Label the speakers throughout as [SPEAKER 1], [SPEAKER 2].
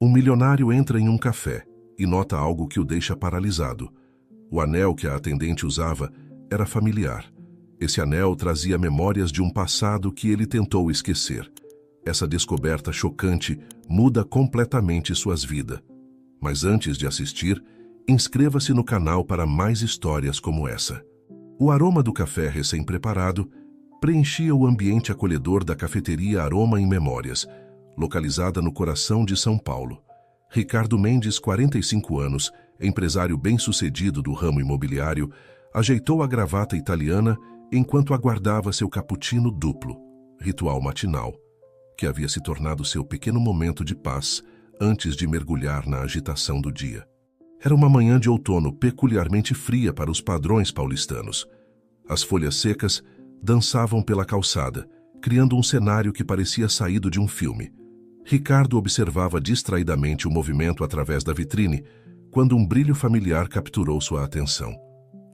[SPEAKER 1] Um milionário entra em um café e nota algo que o deixa paralisado. O anel que a atendente usava era familiar. Esse anel trazia memórias de um passado que ele tentou esquecer. Essa descoberta chocante muda completamente suas vidas. Mas antes de assistir, inscreva-se no canal para mais histórias como essa. O aroma do café recém-preparado preenchia o ambiente acolhedor da cafeteria Aroma em Memórias, localizada no coração de São Paulo. Ricardo Mendes, 45 anos, empresário bem-sucedido do ramo imobiliário, ajeitou a gravata italiana enquanto aguardava seu cappuccino duplo, ritual matinal, que havia se tornado seu pequeno momento de paz antes de mergulhar na agitação do dia. Era uma manhã de outono peculiarmente fria para os padrões paulistanos. As folhas secas dançavam pela calçada, criando um cenário que parecia saído de um filme. Ricardo observava distraidamente o movimento através da vitrine, quando um brilho familiar capturou sua atenção.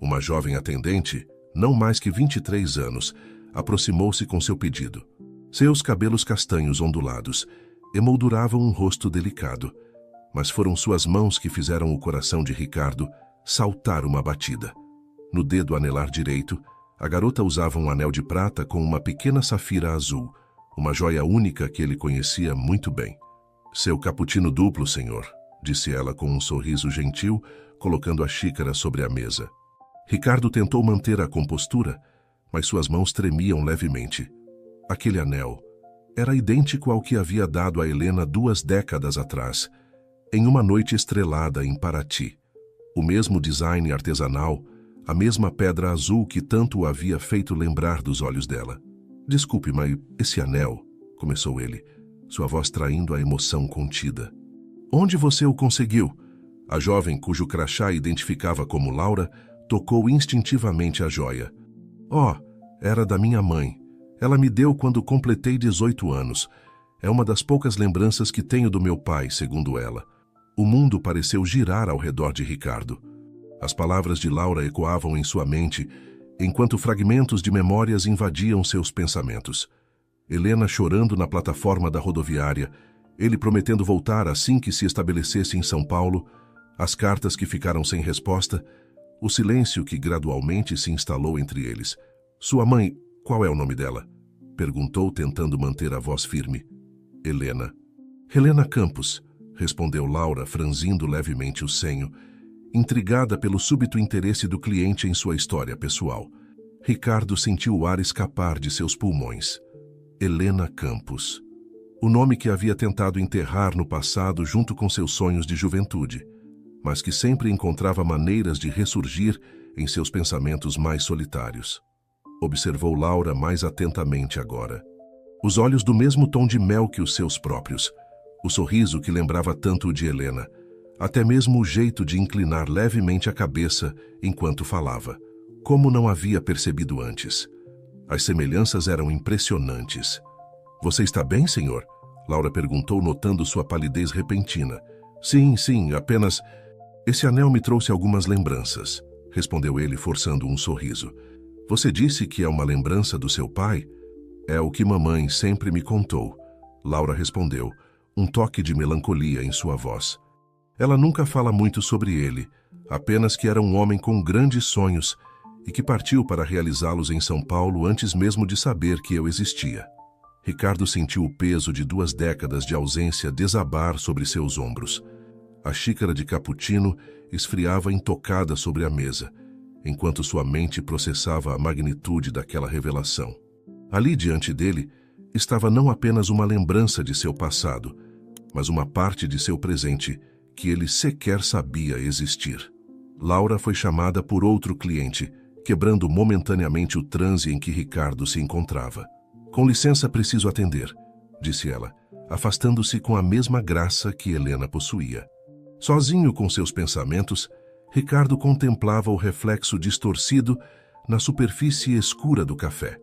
[SPEAKER 1] Uma jovem atendente, não mais que 23 anos, aproximou-se com seu pedido. Seus cabelos castanhos ondulados emolduravam um rosto delicado, mas foram suas mãos que fizeram o coração de Ricardo saltar uma batida. No dedo anelar direito, a garota usava um anel de prata com uma pequena safira azul, uma joia única que ele conhecia muito bem. "Seu cappuccino duplo, senhor", disse ela com um sorriso gentil, colocando a xícara sobre a mesa. Ricardo tentou manter a compostura, mas suas mãos tremiam levemente. Aquele anel era idêntico ao que havia dado a Helena 2 décadas atrás, em uma noite estrelada em Paraty. O mesmo design artesanal, a mesma pedra azul que tanto o havia feito lembrar dos olhos dela. "Desculpe, mas esse anel", começou ele, sua voz traindo a emoção contida. "Onde você o conseguiu?" A jovem, cujo crachá identificava como Laura, tocou instintivamente a joia. "Oh, era da minha mãe. Ela me deu quando completei 18 anos. É uma das poucas lembranças que tenho do meu pai", segundo ela. O mundo pareceu girar ao redor de Ricardo. As palavras de Laura ecoavam em sua mente, enquanto fragmentos de memórias invadiam seus pensamentos. Helena chorando na plataforma da rodoviária, ele prometendo voltar assim que se estabelecesse em São Paulo, as cartas que ficaram sem resposta, o silêncio que gradualmente se instalou entre eles. "Sua mãe, qual é o nome dela?" perguntou, tentando manter a voz firme. "Helena." "Helena Campos", respondeu Laura, franzindo levemente o senho, intrigada pelo súbito interesse do cliente em sua história pessoal. Ricardo sentiu o ar escapar de seus pulmões. Helena Campos. O nome que havia tentado enterrar no passado junto com seus sonhos de juventude, mas que sempre encontrava maneiras de ressurgir em seus pensamentos mais solitários. Observou Laura mais atentamente agora. Os olhos do mesmo tom de mel que os seus próprios, o sorriso que lembrava tanto o de Helena, até mesmo o jeito de inclinar levemente a cabeça enquanto falava, como não havia percebido antes. As semelhanças eram impressionantes. "Você está bem, senhor?" Laura perguntou, notando sua palidez repentina. Sim, apenas... Esse anel me trouxe algumas lembranças", respondeu ele, forçando um sorriso. "Você disse que é uma lembrança do seu pai?" "É o que mamãe sempre me contou", Laura respondeu, um toque de melancolia em sua voz. "Ela nunca fala muito sobre ele, apenas que era um homem com grandes sonhos e que partiu para realizá-los em São Paulo antes mesmo de saber que eu existia." Ricardo sentiu o peso de 2 décadas de ausência desabar sobre seus ombros. A xícara de cappuccino esfriava intocada sobre a mesa, enquanto sua mente processava a magnitude daquela revelação. Ali diante dele estava não apenas uma lembrança de seu passado, mas uma parte de seu presente que ele sequer sabia existir. Laura foi chamada por outro cliente, quebrando momentaneamente o transe em que Ricardo se encontrava. "Com licença, preciso atender", disse ela, afastando-se com a mesma graça que Helena possuía. Sozinho com seus pensamentos, Ricardo contemplava o reflexo distorcido na superfície escura do café.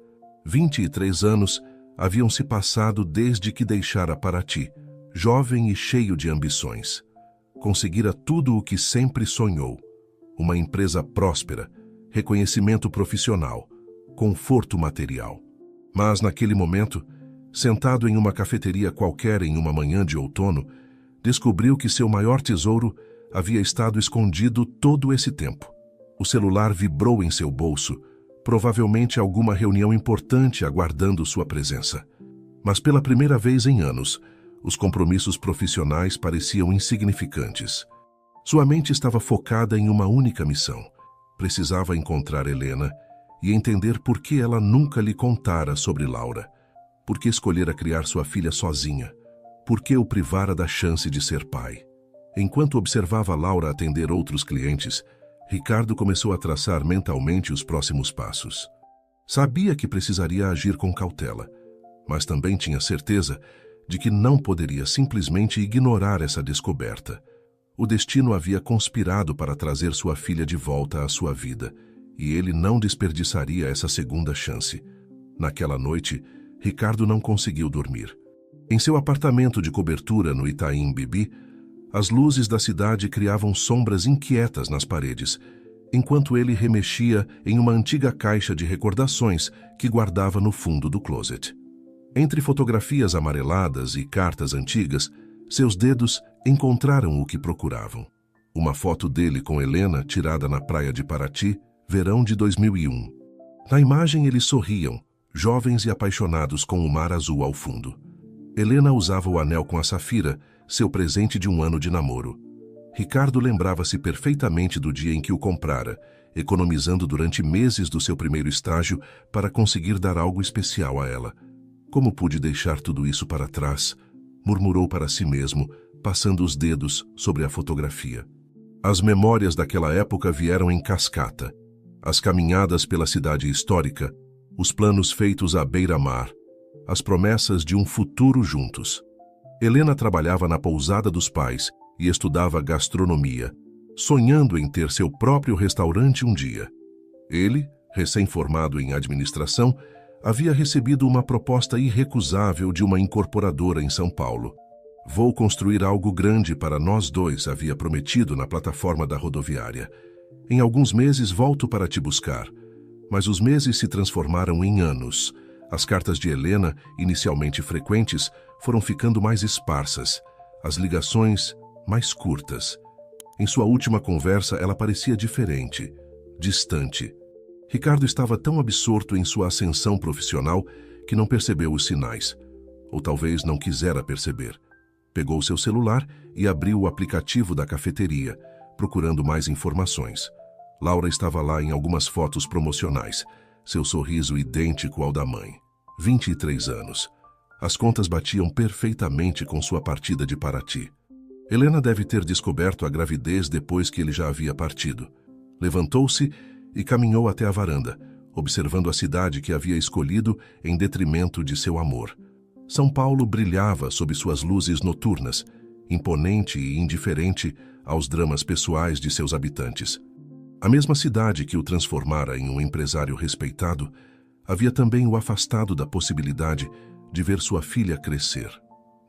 [SPEAKER 1] 23 anos haviam se passado desde que deixara Paraty, jovem e cheio de ambições. Conseguira tudo o que sempre sonhou: uma empresa próspera, reconhecimento profissional, conforto material. Mas naquele momento, sentado em uma cafeteria qualquer em uma manhã de outono, Descobriu que seu maior tesouro havia estado escondido todo esse tempo. O celular vibrou em seu bolso, provavelmente alguma reunião importante aguardando sua presença. Mas pela primeira vez em anos, os compromissos profissionais pareciam insignificantes. Sua mente estava focada em uma única missão. Precisava encontrar Helena e entender por que ela nunca lhe contara sobre Laura. Por que escolhera criar sua filha sozinha? Por que o privara da chance de ser pai? Enquanto observava Laura atender outros clientes, Ricardo começou a traçar mentalmente os próximos passos. Sabia que precisaria agir com cautela, mas também tinha certeza de que não poderia simplesmente ignorar essa descoberta. O destino havia conspirado para trazer sua filha de volta à sua vida, e ele não desperdiçaria essa segunda chance. Naquela noite, Ricardo não conseguiu dormir. Em seu apartamento de cobertura no Itaim Bibi, as luzes da cidade criavam sombras inquietas nas paredes, enquanto ele remexia em uma antiga caixa de recordações que guardava no fundo do closet. Entre fotografias amareladas e cartas antigas, seus dedos encontraram o que procuravam. Uma foto dele com Helena tirada na praia de Paraty, verão de 2001. Na imagem eles sorriam, jovens e apaixonados com o mar azul ao fundo. Helena usava o anel com a safira, seu presente de um ano de namoro. Ricardo lembrava-se perfeitamente do dia em que o comprara, economizando durante meses do seu primeiro estágio para conseguir dar algo especial a ela. Como pude deixar tudo isso para trás? Murmurou para si mesmo, passando os dedos sobre a fotografia. As memórias daquela época vieram em cascata. As caminhadas pela cidade histórica, os planos feitos à beira-mar, as promessas de um futuro juntos. Helena trabalhava na pousada dos pais e estudava gastronomia, sonhando em ter seu próprio restaurante um dia. Ele, recém-formado em administração, havia recebido uma proposta irrecusável de uma incorporadora em São Paulo. Vou construir algo grande para nós dois, havia prometido na plataforma da rodoviária. Em alguns meses volto para te buscar. Mas os meses se transformaram em anos. As cartas de Helena, inicialmente frequentes, foram ficando mais esparsas. As ligações, mais curtas. Em sua última conversa, ela parecia diferente, distante. Ricardo estava tão absorto em sua ascensão profissional que não percebeu os sinais. Ou talvez não quisera perceber. Pegou seu celular e abriu o aplicativo da cafeteria, procurando mais informações. Laura estava lá em algumas fotos promocionais, seu sorriso idêntico ao da mãe. 23 anos. As contas batiam perfeitamente com sua partida de Paraty. Helena deve ter descoberto a gravidez depois que ele já havia partido. Levantou-se e caminhou até a varanda, observando a cidade que havia escolhido em detrimento de seu amor. São Paulo brilhava sob suas luzes noturnas, imponente e indiferente aos dramas pessoais de seus habitantes. A mesma cidade que o transformara em um empresário respeitado, havia também o afastado da possibilidade de ver sua filha crescer.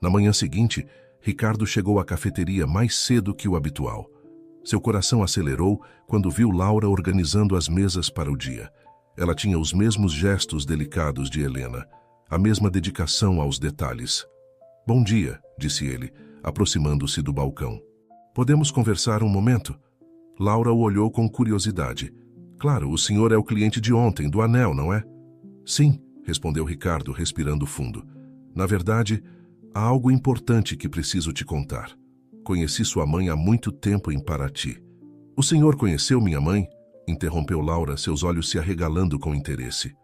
[SPEAKER 1] Na manhã seguinte, Ricardo chegou à cafeteria mais cedo que o habitual. Seu coração acelerou quando viu Laura organizando as mesas para o dia. Ela tinha os mesmos gestos delicados de Helena, a mesma dedicação aos detalhes. "Bom dia", disse ele, aproximando-se do balcão. "Podemos conversar um momento?" Laura o olhou com curiosidade. "Claro, o senhor é o cliente de ontem, do anel, não é?" "Sim", respondeu Ricardo, respirando fundo. "Na verdade, há algo importante que preciso te contar. Conheci sua mãe há muito tempo em Paraty." "O senhor conheceu minha mãe?" interrompeu Laura, seus olhos se arregalando com interesse.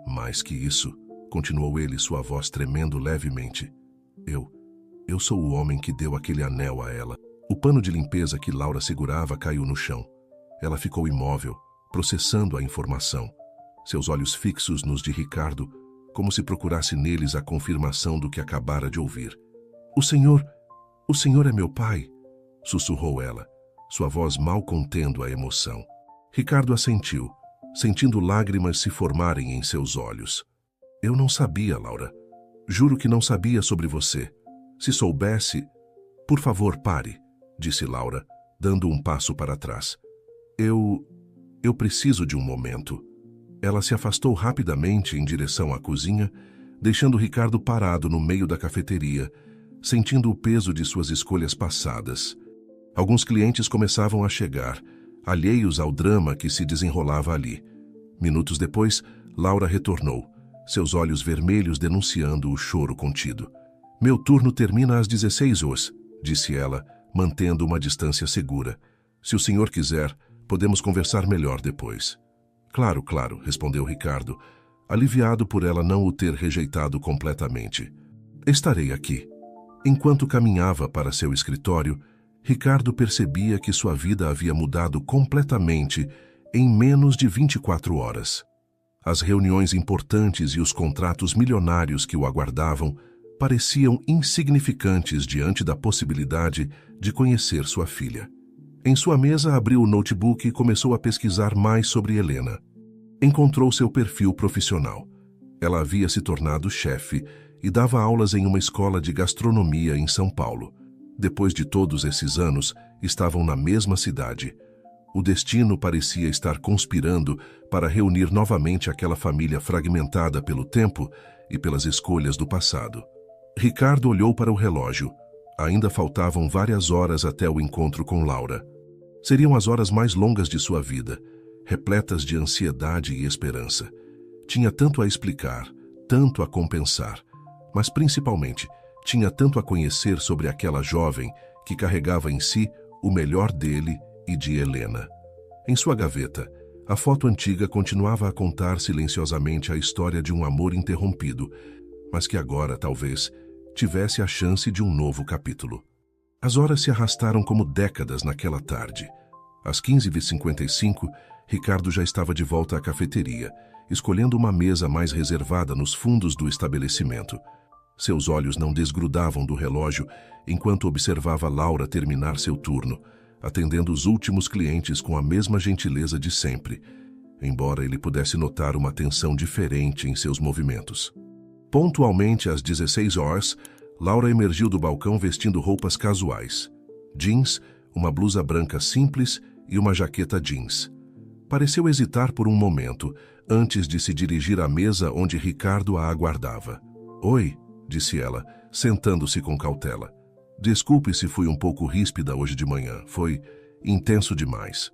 [SPEAKER 1] "Mais que isso", continuou ele, sua voz tremendo levemente. Eu sou o homem que deu aquele anel a ela." O pano de limpeza que Laura segurava caiu no chão. Ela ficou imóvel, processando a informação. Seus olhos fixos nos de Ricardo, como se procurasse neles a confirmação do que acabara de ouvir. O senhor é meu pai?" sussurrou ela, sua voz mal contendo a emoção. Ricardo assentiu, sentindo lágrimas se formarem em seus olhos. "Eu não sabia, Laura. Juro que não sabia sobre você. Se soubesse... Por favor, pare", disse Laura, dando um passo para trás. Eu preciso de um momento." Ela se afastou rapidamente em direção à cozinha, deixando Ricardo parado no meio da cafeteria, sentindo o peso de suas escolhas passadas. Alguns clientes começavam a chegar, alheios ao drama que se desenrolava ali. Minutos depois, Laura retornou, seus olhos vermelhos denunciando o choro contido. "Meu turno termina às 16 horas", disse ela, mantendo uma distância segura. "Se o senhor quiser, podemos conversar melhor depois." "Claro, claro", respondeu Ricardo, aliviado por ela não o ter rejeitado completamente. "Estarei aqui." Enquanto caminhava para seu escritório, Ricardo percebia que sua vida havia mudado completamente em menos de 24 horas. As reuniões importantes e os contratos milionários que o aguardavam pareciam insignificantes diante da possibilidade de conhecer sua filha. Em sua mesa, abriu o notebook e começou a pesquisar mais sobre Helena. Encontrou seu perfil profissional. Ela havia se tornado chefe e dava aulas em uma escola de gastronomia em São Paulo. Depois de todos esses anos, estavam na mesma cidade. O destino parecia estar conspirando para reunir novamente aquela família fragmentada pelo tempo e pelas escolhas do passado. Ricardo olhou para o relógio. Ainda faltavam várias horas até o encontro com Laura. Seriam as horas mais longas de sua vida, repletas de ansiedade e esperança. Tinha tanto a explicar, tanto a compensar, mas principalmente tinha tanto a conhecer sobre aquela jovem que carregava em si o melhor dele e de Helena. Em sua gaveta, a foto antiga continuava a contar silenciosamente a história de um amor interrompido, mas que agora, talvez, tivesse a chance de um novo capítulo. As horas se arrastaram como décadas naquela tarde. Às 15h55, Ricardo já estava de volta à cafeteria, escolhendo uma mesa mais reservada nos fundos do estabelecimento. Seus olhos não desgrudavam do relógio enquanto observava Laura terminar seu turno, atendendo os últimos clientes com a mesma gentileza de sempre, embora ele pudesse notar uma tensão diferente em seus movimentos. Pontualmente às 16 horas, Laura emergiu do balcão vestindo roupas casuais. Jeans, uma blusa branca simples e uma jaqueta jeans. Pareceu hesitar por um momento, antes de se dirigir à mesa onde Ricardo a aguardava. "Oi", disse ela, sentando-se com cautela. "Desculpe se fui um pouco ríspida hoje de manhã. Foi intenso demais."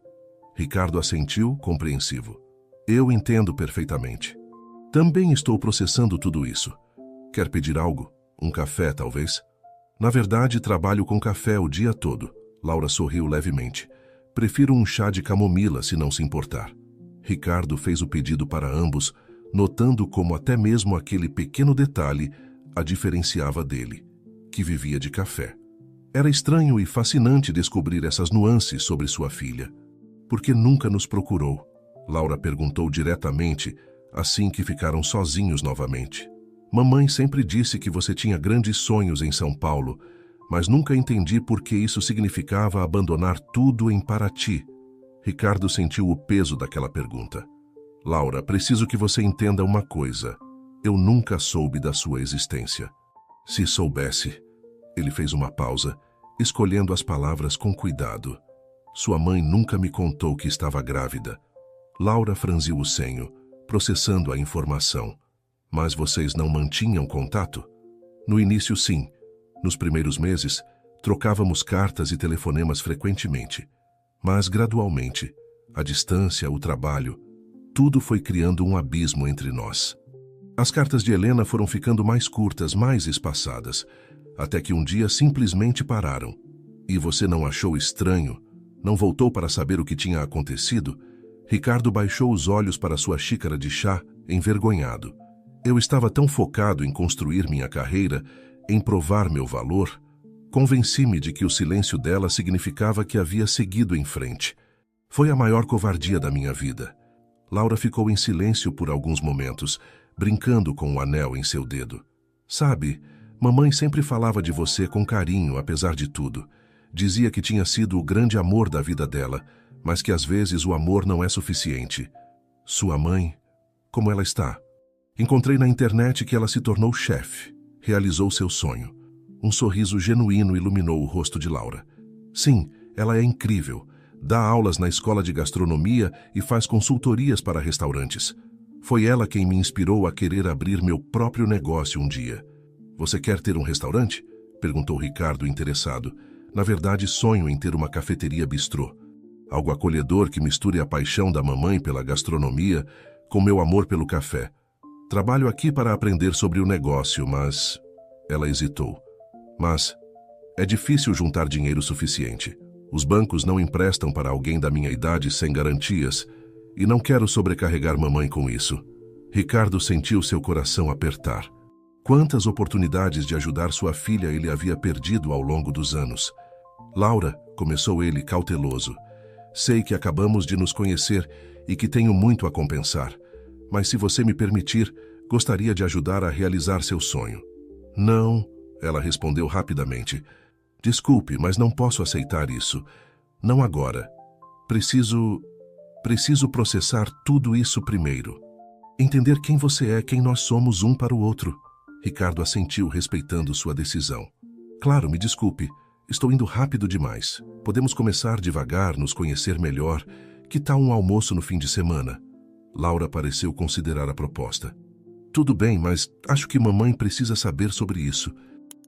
[SPEAKER 1] Ricardo assentiu, compreensivo. "Eu entendo perfeitamente. Também estou processando tudo isso. Quer pedir algo? Um café, talvez?" "Na verdade, trabalho com café o dia todo." Laura sorriu levemente. "Prefiro um chá de camomila, se não se importar." Ricardo fez o pedido para ambos, notando como até mesmo aquele pequeno detalhe a diferenciava dele, que vivia de café. Era estranho e fascinante descobrir essas nuances sobre sua filha. "Por que nunca nos procurou?" Laura perguntou diretamente, assim que ficaram sozinhos novamente. "Mamãe sempre disse que você tinha grandes sonhos em São Paulo, mas nunca entendi por que isso significava abandonar tudo em Paraty." Ricardo sentiu o peso daquela pergunta. "Laura, preciso que você entenda uma coisa. Eu nunca soube da sua existência. Se soubesse..." Ele fez uma pausa, escolhendo as palavras com cuidado. "Sua mãe nunca me contou que estava grávida." Laura franziu o senho, processando a informação. "Mas vocês não mantinham contato?" "No início, sim. Nos primeiros meses, trocávamos cartas e telefonemas frequentemente. Mas, gradualmente, a distância, o trabalho, tudo foi criando um abismo entre nós." As cartas de Helena foram ficando mais curtas, mais espaçadas, até que um dia simplesmente pararam. "E você não achou estranho? Não voltou para saber o que tinha acontecido?" Ricardo baixou os olhos para sua xícara de chá, envergonhado. "Eu estava tão focado em construir minha carreira, em provar meu valor, convenci-me de que o silêncio dela significava que havia seguido em frente. Foi a maior covardia da minha vida." Laura ficou em silêncio por alguns momentos, brincando com o anel em seu dedo. "Sabe, mamãe sempre falava de você com carinho, apesar de tudo. Dizia que tinha sido o grande amor da vida dela, mas que às vezes o amor não é suficiente." "Sua mãe? Como ela está?" "Encontrei na internet que ela se tornou chefe. Realizou seu sonho." Um sorriso genuíno iluminou o rosto de Laura. "Sim, ela é incrível. Dá aulas na escola de gastronomia e faz consultorias para restaurantes. Foi ela quem me inspirou a querer abrir meu próprio negócio um dia." "Você quer ter um restaurante?" Perguntou Ricardo, interessado. Na verdade, sonho em ter uma cafeteria bistrô. Algo acolhedor que misture a paixão da mamãe pela gastronomia com meu amor pelo café. Trabalho aqui para aprender sobre o negócio, mas... Ela hesitou. Mas é difícil juntar dinheiro suficiente. Os bancos não emprestam para alguém da minha idade sem garantias e não quero sobrecarregar mamãe com isso. Ricardo sentiu seu coração apertar. Quantas oportunidades de ajudar sua filha ele havia perdido ao longo dos anos. Laura, começou ele cauteloso. Sei que acabamos de nos conhecer e que tenho muito a compensar, mas se você me permitir, gostaria de ajudar a realizar seu sonho. Não, ela respondeu rapidamente. Desculpe, mas não posso aceitar isso. Não agora. Preciso processar tudo isso primeiro. Entender quem você é, quem nós somos um para o outro. Ricardo assentiu, respeitando sua decisão. Claro, me desculpe. Estou indo rápido demais. Podemos começar devagar, nos conhecer melhor. Que tal um almoço no fim de semana? Laura pareceu considerar a proposta. Tudo bem, mas acho que mamãe precisa saber sobre isso.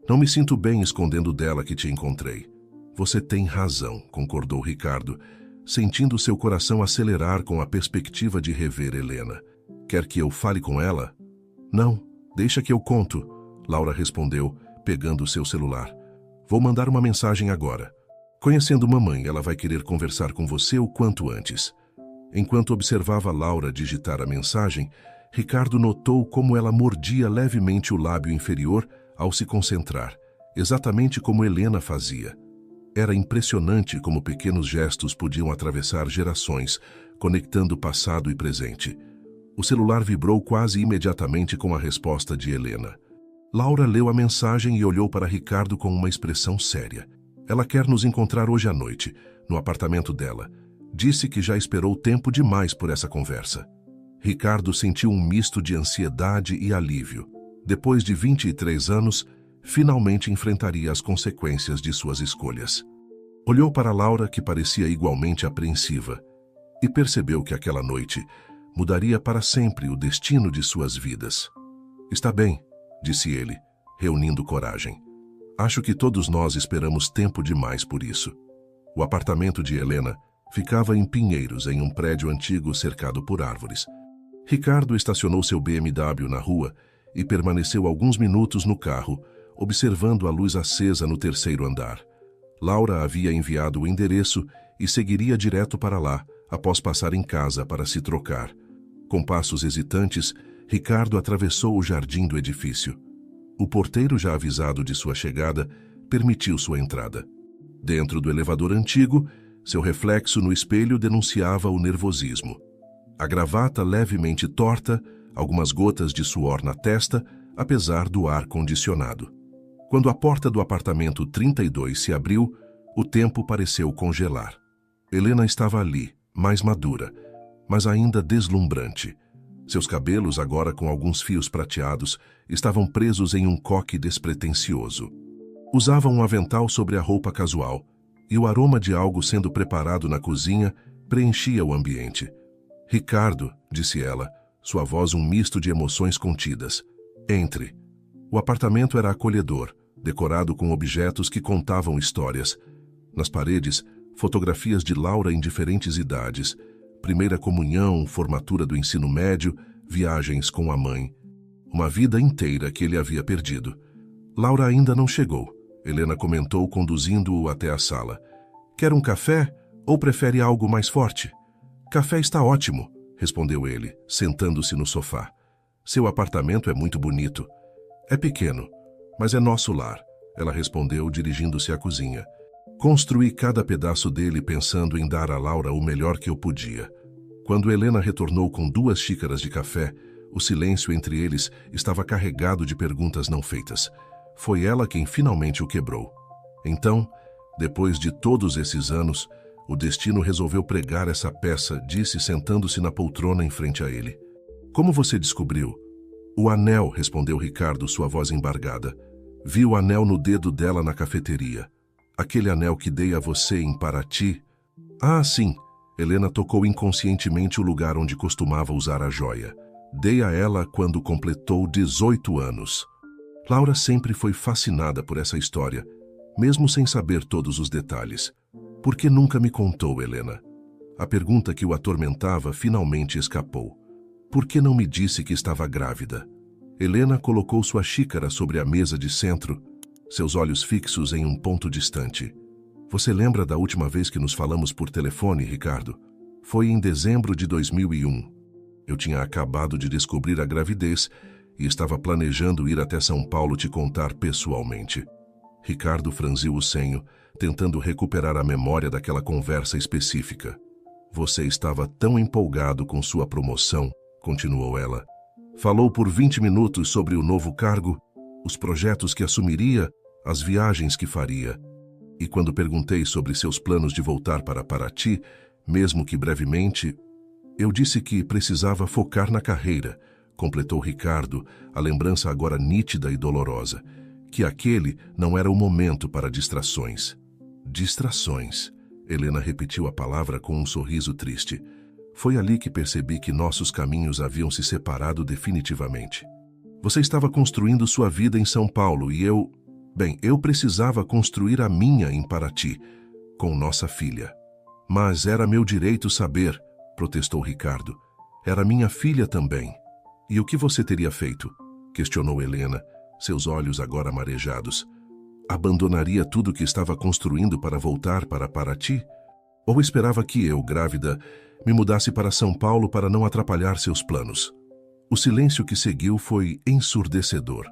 [SPEAKER 1] Não me sinto bem escondendo dela que te encontrei. Você tem razão, concordou Ricardo, sentindo seu coração acelerar com a perspectiva de rever Helena. Quer que eu fale com ela? Não, deixa que eu conto, Laura respondeu, pegando seu celular. Vou mandar uma mensagem agora. Conhecendo mamãe, ela vai querer conversar com você o quanto antes. Enquanto observava Laura digitar a mensagem, Ricardo notou como ela mordia levemente o lábio inferior ao se concentrar, exatamente como Helena fazia. Era impressionante como pequenos gestos podiam atravessar gerações, conectando passado e presente. O celular vibrou quase imediatamente com a resposta de Helena. Laura leu a mensagem e olhou para Ricardo com uma expressão séria. Ela quer nos encontrar hoje à noite, no apartamento dela. Disse que já esperou tempo demais por essa conversa. Ricardo sentiu um misto de ansiedade e alívio. Depois de 23 anos, finalmente enfrentaria as consequências de suas escolhas. Olhou para Laura, que parecia igualmente apreensiva, e percebeu que aquela noite mudaria para sempre o destino de suas vidas. Está bem, disse ele, reunindo coragem. Acho que todos nós esperamos tempo demais por isso. O apartamento de Helena ficava em Pinheiros, em um prédio antigo cercado por árvores. Ricardo estacionou seu BMW na rua e permaneceu alguns minutos no carro, observando a luz acesa no terceiro andar. Laura havia enviado o endereço e seguiria direto para lá, após passar em casa para se trocar. Com passos hesitantes, Ricardo atravessou o jardim do edifício. O porteiro, já avisado de sua chegada, permitiu sua entrada. Dentro do elevador antigo, seu reflexo no espelho denunciava o nervosismo. A gravata levemente torta, algumas gotas de suor na testa, apesar do ar condicionado. Quando a porta do apartamento 32 se abriu, o tempo pareceu congelar. Helena estava ali, mais madura, mas ainda deslumbrante. Seus cabelos, agora com alguns fios prateados, estavam presos em um coque despretensioso. Usava um avental sobre a roupa casual, e o aroma de algo sendo preparado na cozinha preenchia o ambiente. Ricardo, disse ela, sua voz um misto de emoções contidas. Entre. O apartamento era acolhedor, decorado com objetos que contavam histórias. Nas paredes, fotografias de Laura em diferentes idades, primeira comunhão, formatura do ensino médio, viagens com a mãe. Uma vida inteira que ele havia perdido. Laura ainda não chegou, Helena comentou, conduzindo-o até a sala. Quer um café ou prefere algo mais forte? Café está ótimo, respondeu ele, sentando-se no sofá. Seu apartamento é muito bonito. É pequeno, mas é nosso lar, ela respondeu, dirigindo-se à cozinha. Construí cada pedaço dele pensando em dar a Laura o melhor que eu podia. Quando Helena retornou com 2 xícaras de café, o silêncio entre eles estava carregado de perguntas não feitas. Foi ela quem finalmente o quebrou. Então, depois de todos esses anos, o destino resolveu pregar essa peça, disse, sentando-se na poltrona em frente a ele. Como você descobriu? O anel, respondeu Ricardo, sua voz embargada. Vi o anel no dedo dela na cafeteria. Aquele anel que dei a você em Paraty. Ah, sim. Helena tocou inconscientemente o lugar onde costumava usar a joia. Dei a ela quando completou 18 anos. Laura sempre foi fascinada por essa história, mesmo sem saber todos os detalhes. Por que nunca me contou, Helena? A pergunta que o atormentava finalmente escapou. Por que não me disse que estava grávida? Helena colocou sua xícara sobre a mesa de centro, seus olhos fixos em um ponto distante. Você lembra da última vez que nos falamos por telefone, Ricardo? Foi em dezembro de 2001. Eu tinha acabado de descobrir a gravidez e estava planejando ir até São Paulo te contar pessoalmente. Ricardo franziu o senho, tentando recuperar a memória daquela conversa específica. Você estava tão empolgado com sua promoção, continuou ela. Falou por 20 minutos sobre o novo cargo, os projetos que assumiria, as viagens que faria. E quando perguntei sobre seus planos de voltar para Paraty, mesmo que brevemente, eu disse que precisava focar na carreira, completou Ricardo, a lembrança agora nítida e dolorosa, que aquele não era o momento para distrações. Distrações. Helena repetiu a palavra com um sorriso triste. Foi ali que percebi que nossos caminhos haviam se separado definitivamente. Você estava construindo sua vida em São Paulo e eu precisava construir a minha em Paraty, com nossa filha. Mas era meu direito saber, protestou Ricardo. Era minha filha também. E o que você teria feito? Questionou Helena, seus olhos agora marejados. Abandonaria tudo que estava construindo para voltar para Paraty? Ou esperava que eu, grávida, me mudasse para São Paulo para não atrapalhar seus planos? O silêncio que seguiu foi ensurdecedor.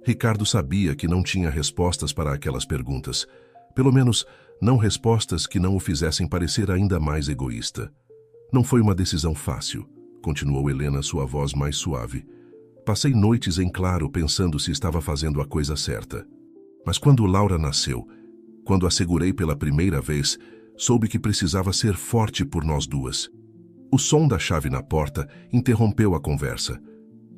[SPEAKER 1] Ricardo sabia que não tinha respostas para aquelas perguntas. Pelo menos, não respostas que não o fizessem parecer ainda mais egoísta. Não foi uma decisão fácil, continuou Helena, sua voz mais suave. Passei noites em claro pensando se estava fazendo a coisa certa. Mas quando Laura nasceu, quando a segurei pela primeira vez, soube que precisava ser forte por nós duas. O som da chave na porta interrompeu a conversa.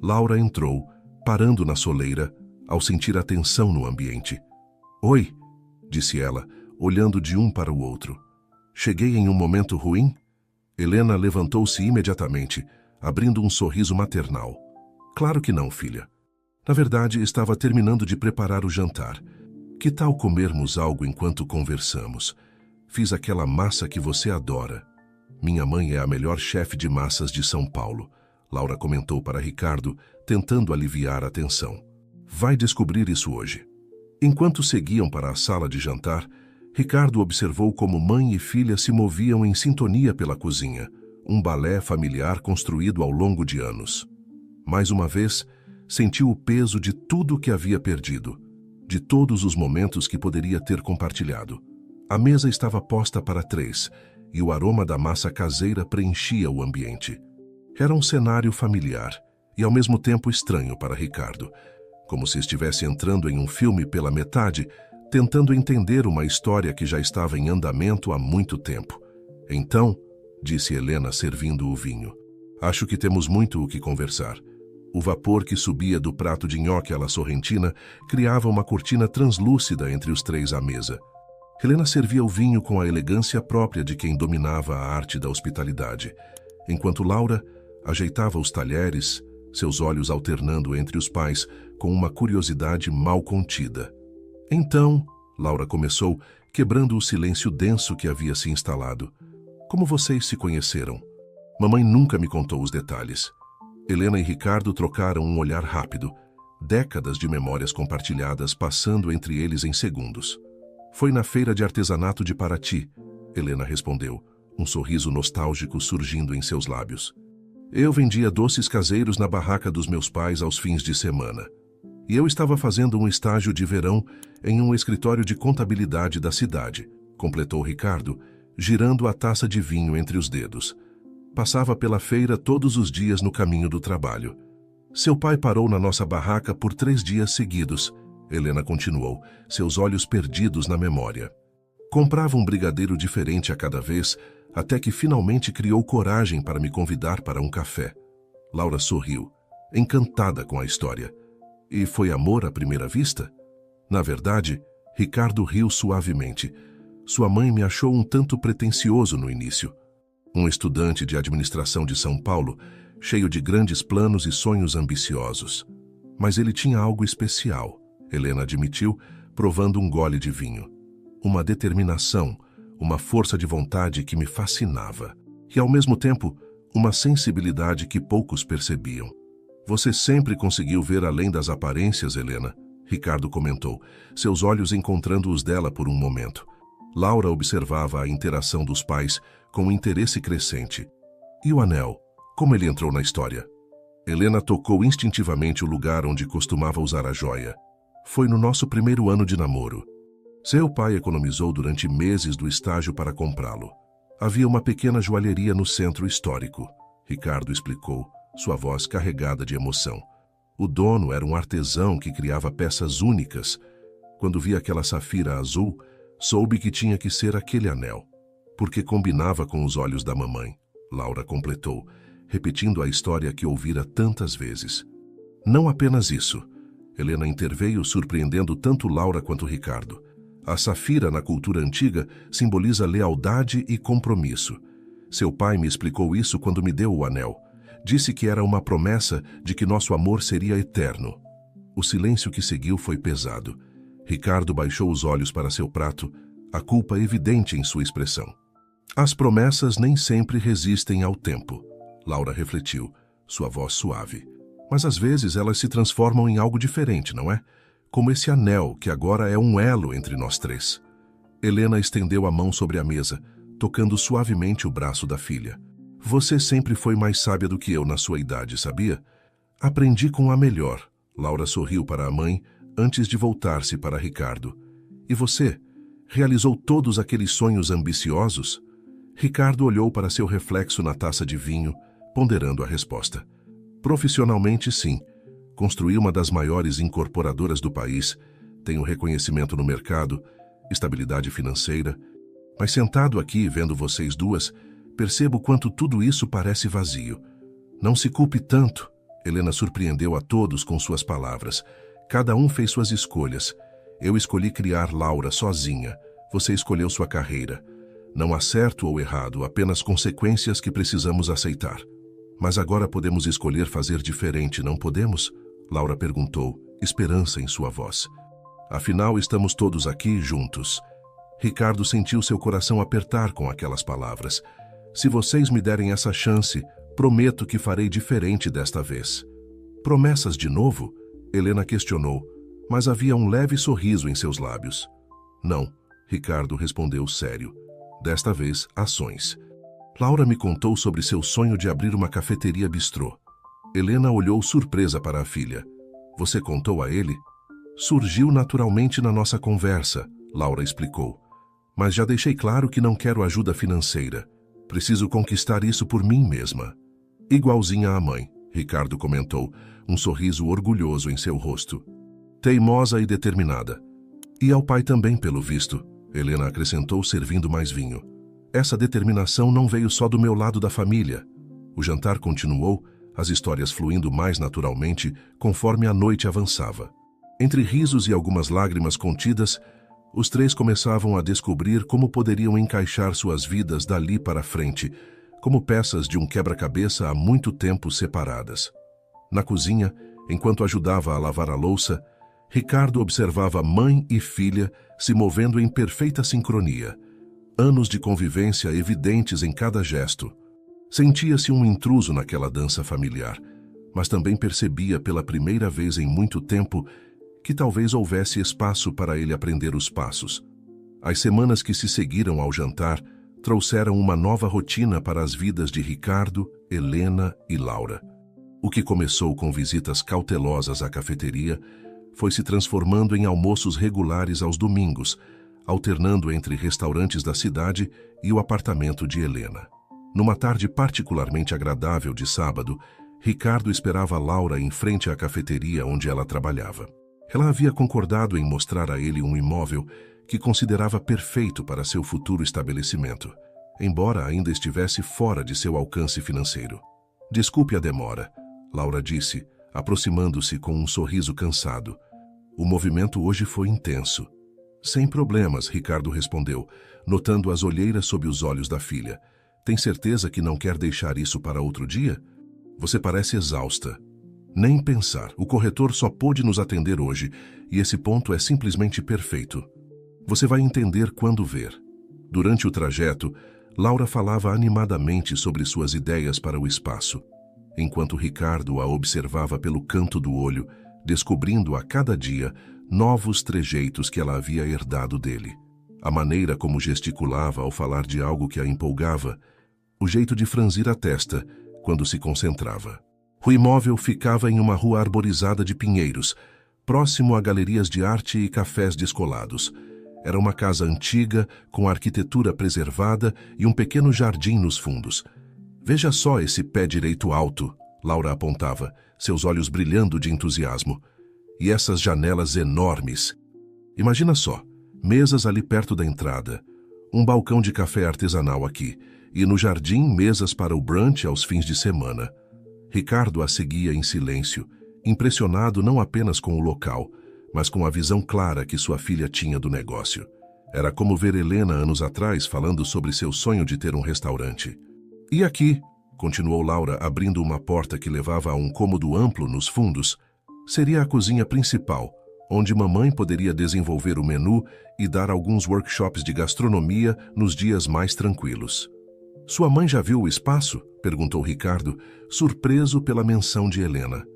[SPEAKER 1] Laura entrou, parando na soleira, ao sentir a tensão no ambiente. Oi, disse ela, olhando de um para o outro. Cheguei em um momento ruim? Helena levantou-se imediatamente, abrindo um sorriso maternal. Claro que não, filha. Na verdade, estava terminando de preparar o jantar. Que tal comermos algo enquanto conversamos? Fiz aquela massa que você adora. Minha mãe é a melhor chefe de massas de São Paulo, Laura comentou para Ricardo, tentando aliviar a tensão. Vai descobrir isso hoje. Enquanto seguiam para a sala de jantar, Ricardo observou como mãe e filha se moviam em sintonia pela cozinha, um balé familiar construído ao longo de anos. Mais uma vez, sentiu o peso de tudo o que havia perdido, de todos os momentos que poderia ter compartilhado. A mesa estava posta para 3, e o aroma da massa caseira preenchia o ambiente. Era um cenário familiar e ao mesmo tempo estranho para Ricardo, como se estivesse entrando em um filme pela metade, tentando entender uma história que já estava em andamento há muito tempo. Então, disse Helena servindo o vinho, acho que temos muito o que conversar. O vapor que subia do prato de nhoque à la sorrentina criava uma cortina translúcida entre os três à mesa. Helena servia o vinho com a elegância própria de quem dominava a arte da hospitalidade, enquanto Laura ajeitava os talheres, seus olhos alternando entre os pais com uma curiosidade mal contida. Então, Laura começou, quebrando o silêncio denso que havia se instalado. Como vocês se conheceram? Mamãe nunca me contou os detalhes. Helena e Ricardo trocaram um olhar rápido, décadas de memórias compartilhadas passando entre eles em segundos. Foi na feira de artesanato de Paraty, Helena respondeu, um sorriso nostálgico surgindo em seus lábios. Eu vendia doces caseiros na barraca dos meus pais aos fins de semana. E eu estava fazendo um estágio de verão em um escritório de contabilidade da cidade, completou Ricardo, girando a taça de vinho entre os dedos. Passava pela feira todos os dias no caminho do trabalho. Seu pai parou na nossa barraca por 3 dias seguidos, Helena continuou, seus olhos perdidos na memória. Comprava um brigadeiro diferente a cada vez, até que finalmente criou coragem para me convidar para um café. Laura sorriu, encantada com a história. E foi amor à primeira vista? Na verdade, Ricardo riu suavemente. Sua mãe me achou um tanto pretensioso no início. Um estudante de administração de São Paulo, cheio de grandes planos e sonhos ambiciosos. Mas ele tinha algo especial, Helena admitiu, provando um gole de vinho. Uma determinação, uma força de vontade que me fascinava. E, ao mesmo tempo, uma sensibilidade que poucos percebiam. Você sempre conseguiu ver além das aparências, Helena, Ricardo comentou, seus olhos encontrando os dela por um momento. Laura observava a interação dos pais com um interesse crescente. E o anel? Como ele entrou na história? Helena tocou instintivamente o lugar onde costumava usar a joia. Foi no nosso primeiro ano de namoro. Seu pai economizou durante meses do estágio para comprá-lo. Havia uma pequena joalheria no centro histórico, Ricardo explicou, sua voz carregada de emoção. O dono era um artesão que criava peças únicas. Quando vi aquela safira azul, soube que tinha que ser aquele anel, porque combinava com os olhos da mamãe, Laura completou, repetindo a história que ouvira tantas vezes. Não apenas isso. Helena interveio, surpreendendo tanto Laura quanto Ricardo. A safira, na cultura antiga, simboliza lealdade e compromisso. Seu pai me explicou isso quando me deu o anel. Disse que era uma promessa de que nosso amor seria eterno. O silêncio que seguiu foi pesado. Ricardo baixou os olhos para seu prato, a culpa evidente em sua expressão. As promessas nem sempre resistem ao tempo, Laura refletiu, sua voz suave. Mas às vezes elas se transformam em algo diferente, não é? Como esse anel, que agora é um elo entre nós três. Helena estendeu a mão sobre a mesa, tocando suavemente o braço da filha. Você sempre foi mais sábia do que eu na sua idade, sabia? Aprendi com a melhor. Laura sorriu para a mãe, antes de voltar-se para Ricardo. E você? Realizou todos aqueles sonhos ambiciosos? Ricardo olhou para seu reflexo na taça de vinho, ponderando a resposta. Profissionalmente, sim. Construí uma das maiores incorporadoras do país, tenho reconhecimento no mercado, estabilidade financeira. Mas sentado aqui, vendo vocês duas, percebo quanto tudo isso parece vazio. Não se culpe tanto. Helena surpreendeu a todos com suas palavras. Cada um fez suas escolhas. Eu escolhi criar Laura sozinha. Você escolheu sua carreira. Não há certo ou errado, apenas consequências que precisamos aceitar. Mas agora podemos escolher fazer diferente, não podemos? Laura perguntou, esperança em sua voz. Afinal, estamos todos aqui juntos. Ricardo sentiu seu coração apertar com aquelas palavras. Se vocês me derem essa chance, prometo que farei diferente desta vez. Promessas de novo? Helena questionou, mas havia um leve sorriso em seus lábios. Não, Ricardo respondeu sério. Desta vez, ações. Laura me contou sobre seu sonho de abrir uma cafeteria bistrô. Helena olhou surpresa para a filha. Você contou a ele? Surgiu naturalmente na nossa conversa, Laura explicou. Mas já deixei claro que não quero ajuda financeira. Preciso conquistar isso por mim mesma. Igualzinha à mãe, Ricardo comentou, um sorriso orgulhoso em seu rosto. Teimosa e determinada. E ao pai também, pelo visto, Helena acrescentou, servindo mais vinho. Essa determinação não veio só do meu lado da família. O jantar continuou, as histórias fluindo mais naturalmente conforme a noite avançava. Entre risos e algumas lágrimas contidas, os três começavam a descobrir como poderiam encaixar suas vidas dali para frente, como peças de um quebra-cabeça há muito tempo separadas. Na cozinha, enquanto ajudava a lavar a louça, Ricardo observava mãe e filha se movendo em perfeita sincronia. Anos de convivência evidentes em cada gesto. Sentia-se um intruso naquela dança familiar, mas também percebia pela primeira vez em muito tempo que talvez houvesse espaço para ele aprender os passos. As semanas que se seguiram ao jantar trouxeram uma nova rotina para as vidas de Ricardo, Helena e Laura. O que começou com visitas cautelosas à cafeteria foi se transformando em almoços regulares aos domingos, alternando entre restaurantes da cidade e o apartamento de Helena. Numa tarde particularmente agradável de sábado, Ricardo esperava Laura em frente à cafeteria onde ela trabalhava. Ela havia concordado em mostrar a ele um imóvel que considerava perfeito para seu futuro estabelecimento, embora ainda estivesse fora de seu alcance financeiro. Desculpe a demora, Laura disse, aproximando-se com um sorriso cansado. O movimento hoje foi intenso. Sem problemas, Ricardo respondeu, notando as olheiras sob os olhos da filha. Tem certeza que não quer deixar isso para outro dia? Você parece exausta. Nem pensar, o corretor só pôde nos atender hoje, e esse ponto é simplesmente perfeito. Você vai entender quando ver. Durante o trajeto, Laura falava animadamente sobre suas ideias para o espaço, enquanto Ricardo a observava pelo canto do olho, descobrindo a cada dia novos trejeitos que ela havia herdado dele. A maneira como gesticulava ao falar de algo que a empolgava, o jeito de franzir a testa quando se concentrava. O imóvel ficava em uma rua arborizada de pinheiros, próximo a galerias de arte e cafés descolados. Era uma casa antiga, com arquitetura preservada e um pequeno jardim nos fundos. Veja só esse pé direito alto, Laura apontava, seus olhos brilhando de entusiasmo. E essas janelas enormes. Imagina só, mesas ali perto da entrada, um balcão de café artesanal aqui, e no jardim mesas para o brunch aos fins de semana. Ricardo a seguia em silêncio, impressionado não apenas com o local, mas com a visão clara que sua filha tinha do negócio. Era como ver Helena anos atrás falando sobre seu sonho de ter um restaurante. E aqui, continuou Laura abrindo uma porta que levava a um cômodo amplo nos fundos, seria a cozinha principal, onde mamãe poderia desenvolver o menu e dar alguns workshops de gastronomia nos dias mais tranquilos. Sua mãe já viu o espaço? Perguntou Ricardo, surpreso pela menção de Helena.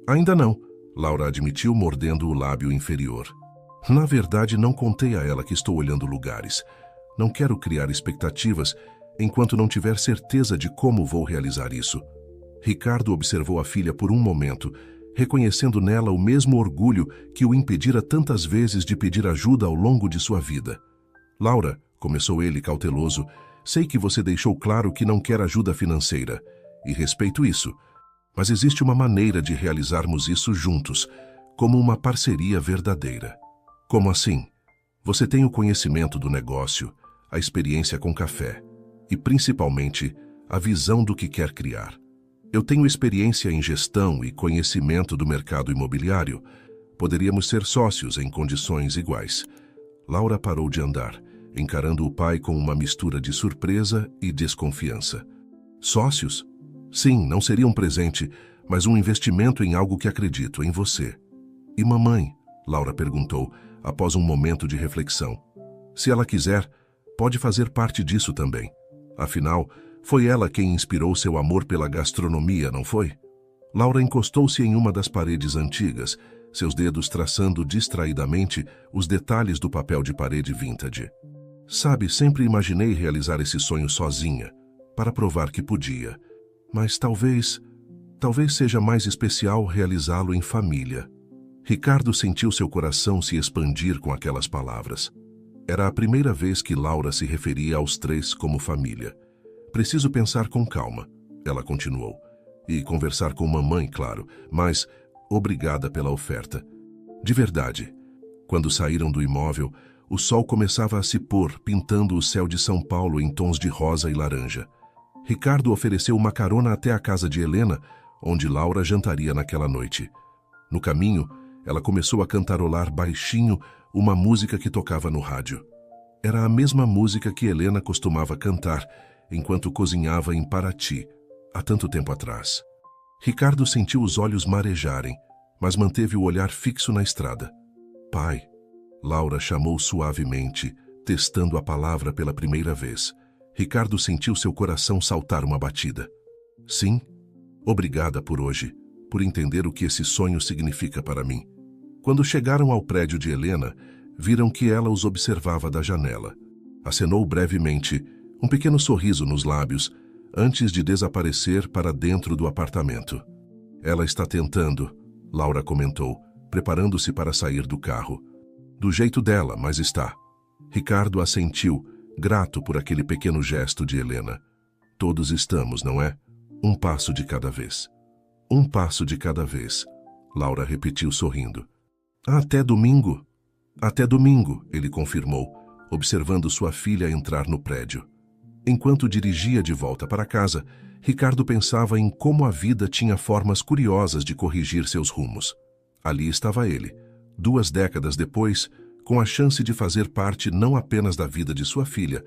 [SPEAKER 1] Ainda não, Laura admitiu, mordendo o lábio inferior. Na verdade, não contei a ela que estou olhando lugares. Não quero criar expectativas enquanto não tiver certeza de como vou realizar isso. Ricardo observou a filha por um momento, reconhecendo nela o mesmo orgulho que o impedira tantas vezes de pedir ajuda ao longo de sua vida. Laura, começou ele cauteloso, sei que você deixou claro que não quer ajuda financeira, e respeito isso, mas existe uma maneira de realizarmos isso juntos, como uma parceria verdadeira. Como assim? Você tem o conhecimento do negócio, a experiência com café, e principalmente a visão do que quer criar. Eu tenho experiência em gestão e conhecimento do mercado imobiliário. Poderíamos ser sócios em condições iguais. Laura parou de andar, encarando o pai com uma mistura de surpresa e desconfiança. Sócios? Sim, não seria um presente, mas um investimento em algo que acredito, em você. E mamãe? Laura perguntou, após um momento de reflexão. Se ela quiser, pode fazer parte disso também. Afinal, foi ela quem inspirou seu amor pela gastronomia, não foi? Laura encostou-se em uma das paredes antigas, seus dedos traçando distraidamente os detalhes do papel de parede vintage. Sabe, sempre imaginei realizar esse sonho sozinha, para provar que podia. Mas talvez seja mais especial realizá-lo em família. Ricardo sentiu seu coração se expandir com aquelas palavras. Era a primeira vez que Laura se referia aos três como família. Preciso pensar com calma, ela continuou. E conversar com mamãe, claro, mas obrigada pela oferta. De verdade. Quando saíram do imóvel, o sol começava a se pôr, pintando o céu de São Paulo em tons de rosa e laranja. Ricardo ofereceu uma carona até a casa de Helena, onde Laura jantaria naquela noite. No caminho, ela começou a cantarolar baixinho uma música que tocava no rádio. Era a mesma música que Helena costumava cantar enquanto cozinhava em Paraty, há tanto tempo atrás. Ricardo sentiu os olhos marejarem, mas manteve o olhar fixo na estrada. Pai, Laura chamou suavemente, testando a palavra pela primeira vez. Ricardo sentiu seu coração saltar uma batida. Sim, obrigada por hoje, por entender o que esse sonho significa para mim. Quando chegaram ao prédio de Helena, viram que ela os observava da janela. Acenou brevemente, um pequeno sorriso nos lábios, antes de desaparecer para dentro do apartamento. Ela está tentando, Laura comentou, preparando-se para sair do carro. Do jeito dela, mas está. Ricardo assentiu, grato por aquele pequeno gesto de Helena. Todos estamos, não é? Um passo de cada vez. Um passo de cada vez, Laura repetiu sorrindo. Até domingo? Até domingo, ele confirmou, observando sua filha entrar no prédio. Enquanto dirigia de volta para casa, Ricardo pensava em como a vida tinha formas curiosas de corrigir seus rumos. Ali estava ele, 2 décadas depois, com a chance de fazer parte não apenas da vida de sua filha,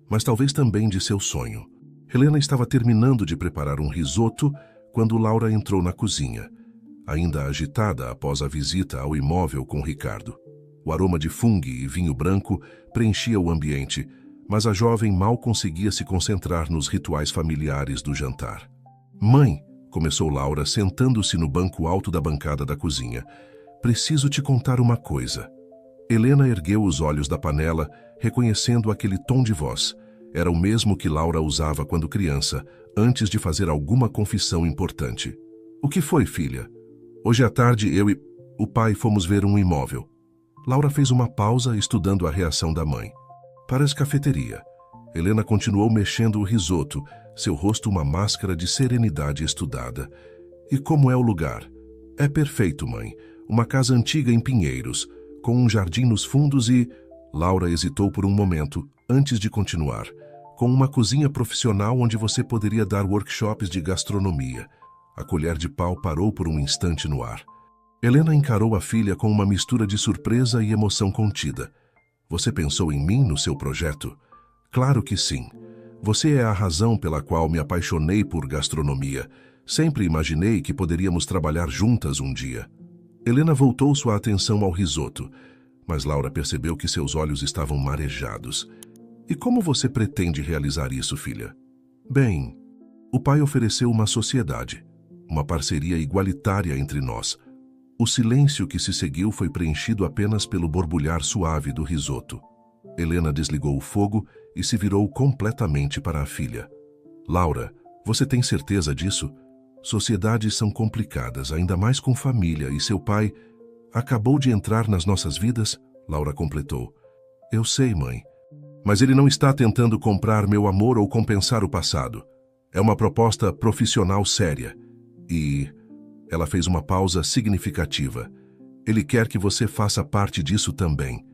[SPEAKER 1] mas talvez também de seu sonho. Helena estava terminando de preparar um risoto quando Laura entrou na cozinha. ainda agitada após a visita ao imóvel com Ricardo. O aroma de fungo e vinho branco preenchia o ambiente, mas a jovem mal conseguia se concentrar nos rituais familiares do jantar. "Mãe", começou Laura, sentando-se no banco alto da bancada da cozinha, "preciso te contar uma coisa." Helena ergueu os olhos da panela, reconhecendo aquele tom de voz. Era o mesmo que Laura usava quando criança, antes de fazer alguma confissão importante. "O que foi, filha?" "Hoje à tarde eu e o pai fomos ver um imóvel." Laura fez uma pausa, estudando a reação da mãe. "Para a cafeteria." Helena continuou mexendo o risoto, seu rosto uma máscara de serenidade estudada. "E como é o lugar?" "É perfeito, mãe. Uma casa antiga em Pinheiros, com um jardim nos fundos e..." Laura hesitou por um momento, antes de continuar. "Com uma cozinha profissional onde você poderia dar workshops de gastronomia." A colher de pau parou por um instante no ar. Helena encarou a filha com uma mistura de surpresa e emoção contida. "Você pensou em mim no seu projeto?" "Claro que sim. Você é a razão pela qual me apaixonei por gastronomia. Sempre imaginei que poderíamos trabalhar juntas um dia." Helena voltou sua atenção ao risoto, mas Laura percebeu que seus olhos estavam marejados. "E como você pretende realizar isso, filha?" "Bem, o pai ofereceu uma sociedade, uma parceria igualitária entre nós." O silêncio que se seguiu foi preenchido apenas pelo borbulhar suave do risoto. Helena desligou o fogo e se virou completamente para a filha. "Laura, você tem certeza disso? Sociedades são complicadas, ainda mais com família, e seu pai acabou de entrar nas nossas vidas?" Laura completou. "Eu sei, mãe. Mas ele não está tentando comprar meu amor ou compensar o passado. É uma proposta profissional séria. E..." Ela fez uma pausa significativa. "Ele quer que você faça parte disso também."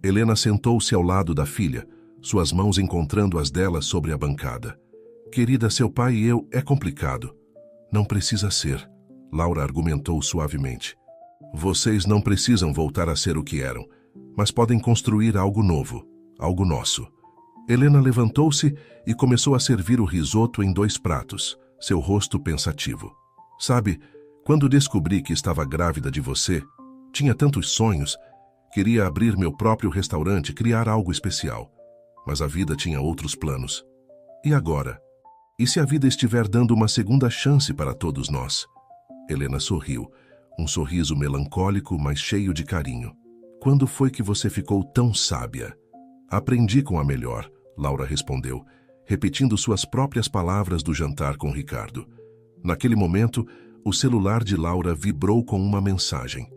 [SPEAKER 1] Helena sentou-se ao lado da filha, suas mãos encontrando as dela sobre a bancada. "Querida, seu pai e eu, é complicado." "Não precisa ser", Laura argumentou suavemente. "Vocês não precisam voltar a ser o que eram, mas podem construir algo novo, algo nosso." Helena levantou-se e começou a servir o risoto em 2 pratos, seu rosto pensativo. "Sabe, quando descobri que estava grávida de você, tinha tantos sonhos. Queria abrir meu próprio restaurante, criar algo especial. Mas a vida tinha outros planos. E agora? E se a vida estiver dando uma segunda chance para todos nós?" Helena sorriu, um sorriso melancólico, mas cheio de carinho. "Quando foi que você ficou tão sábia?" "Aprendi com a melhor", Laura respondeu, repetindo suas próprias palavras do jantar com Ricardo. Naquele momento, o celular de Laura vibrou com uma mensagem.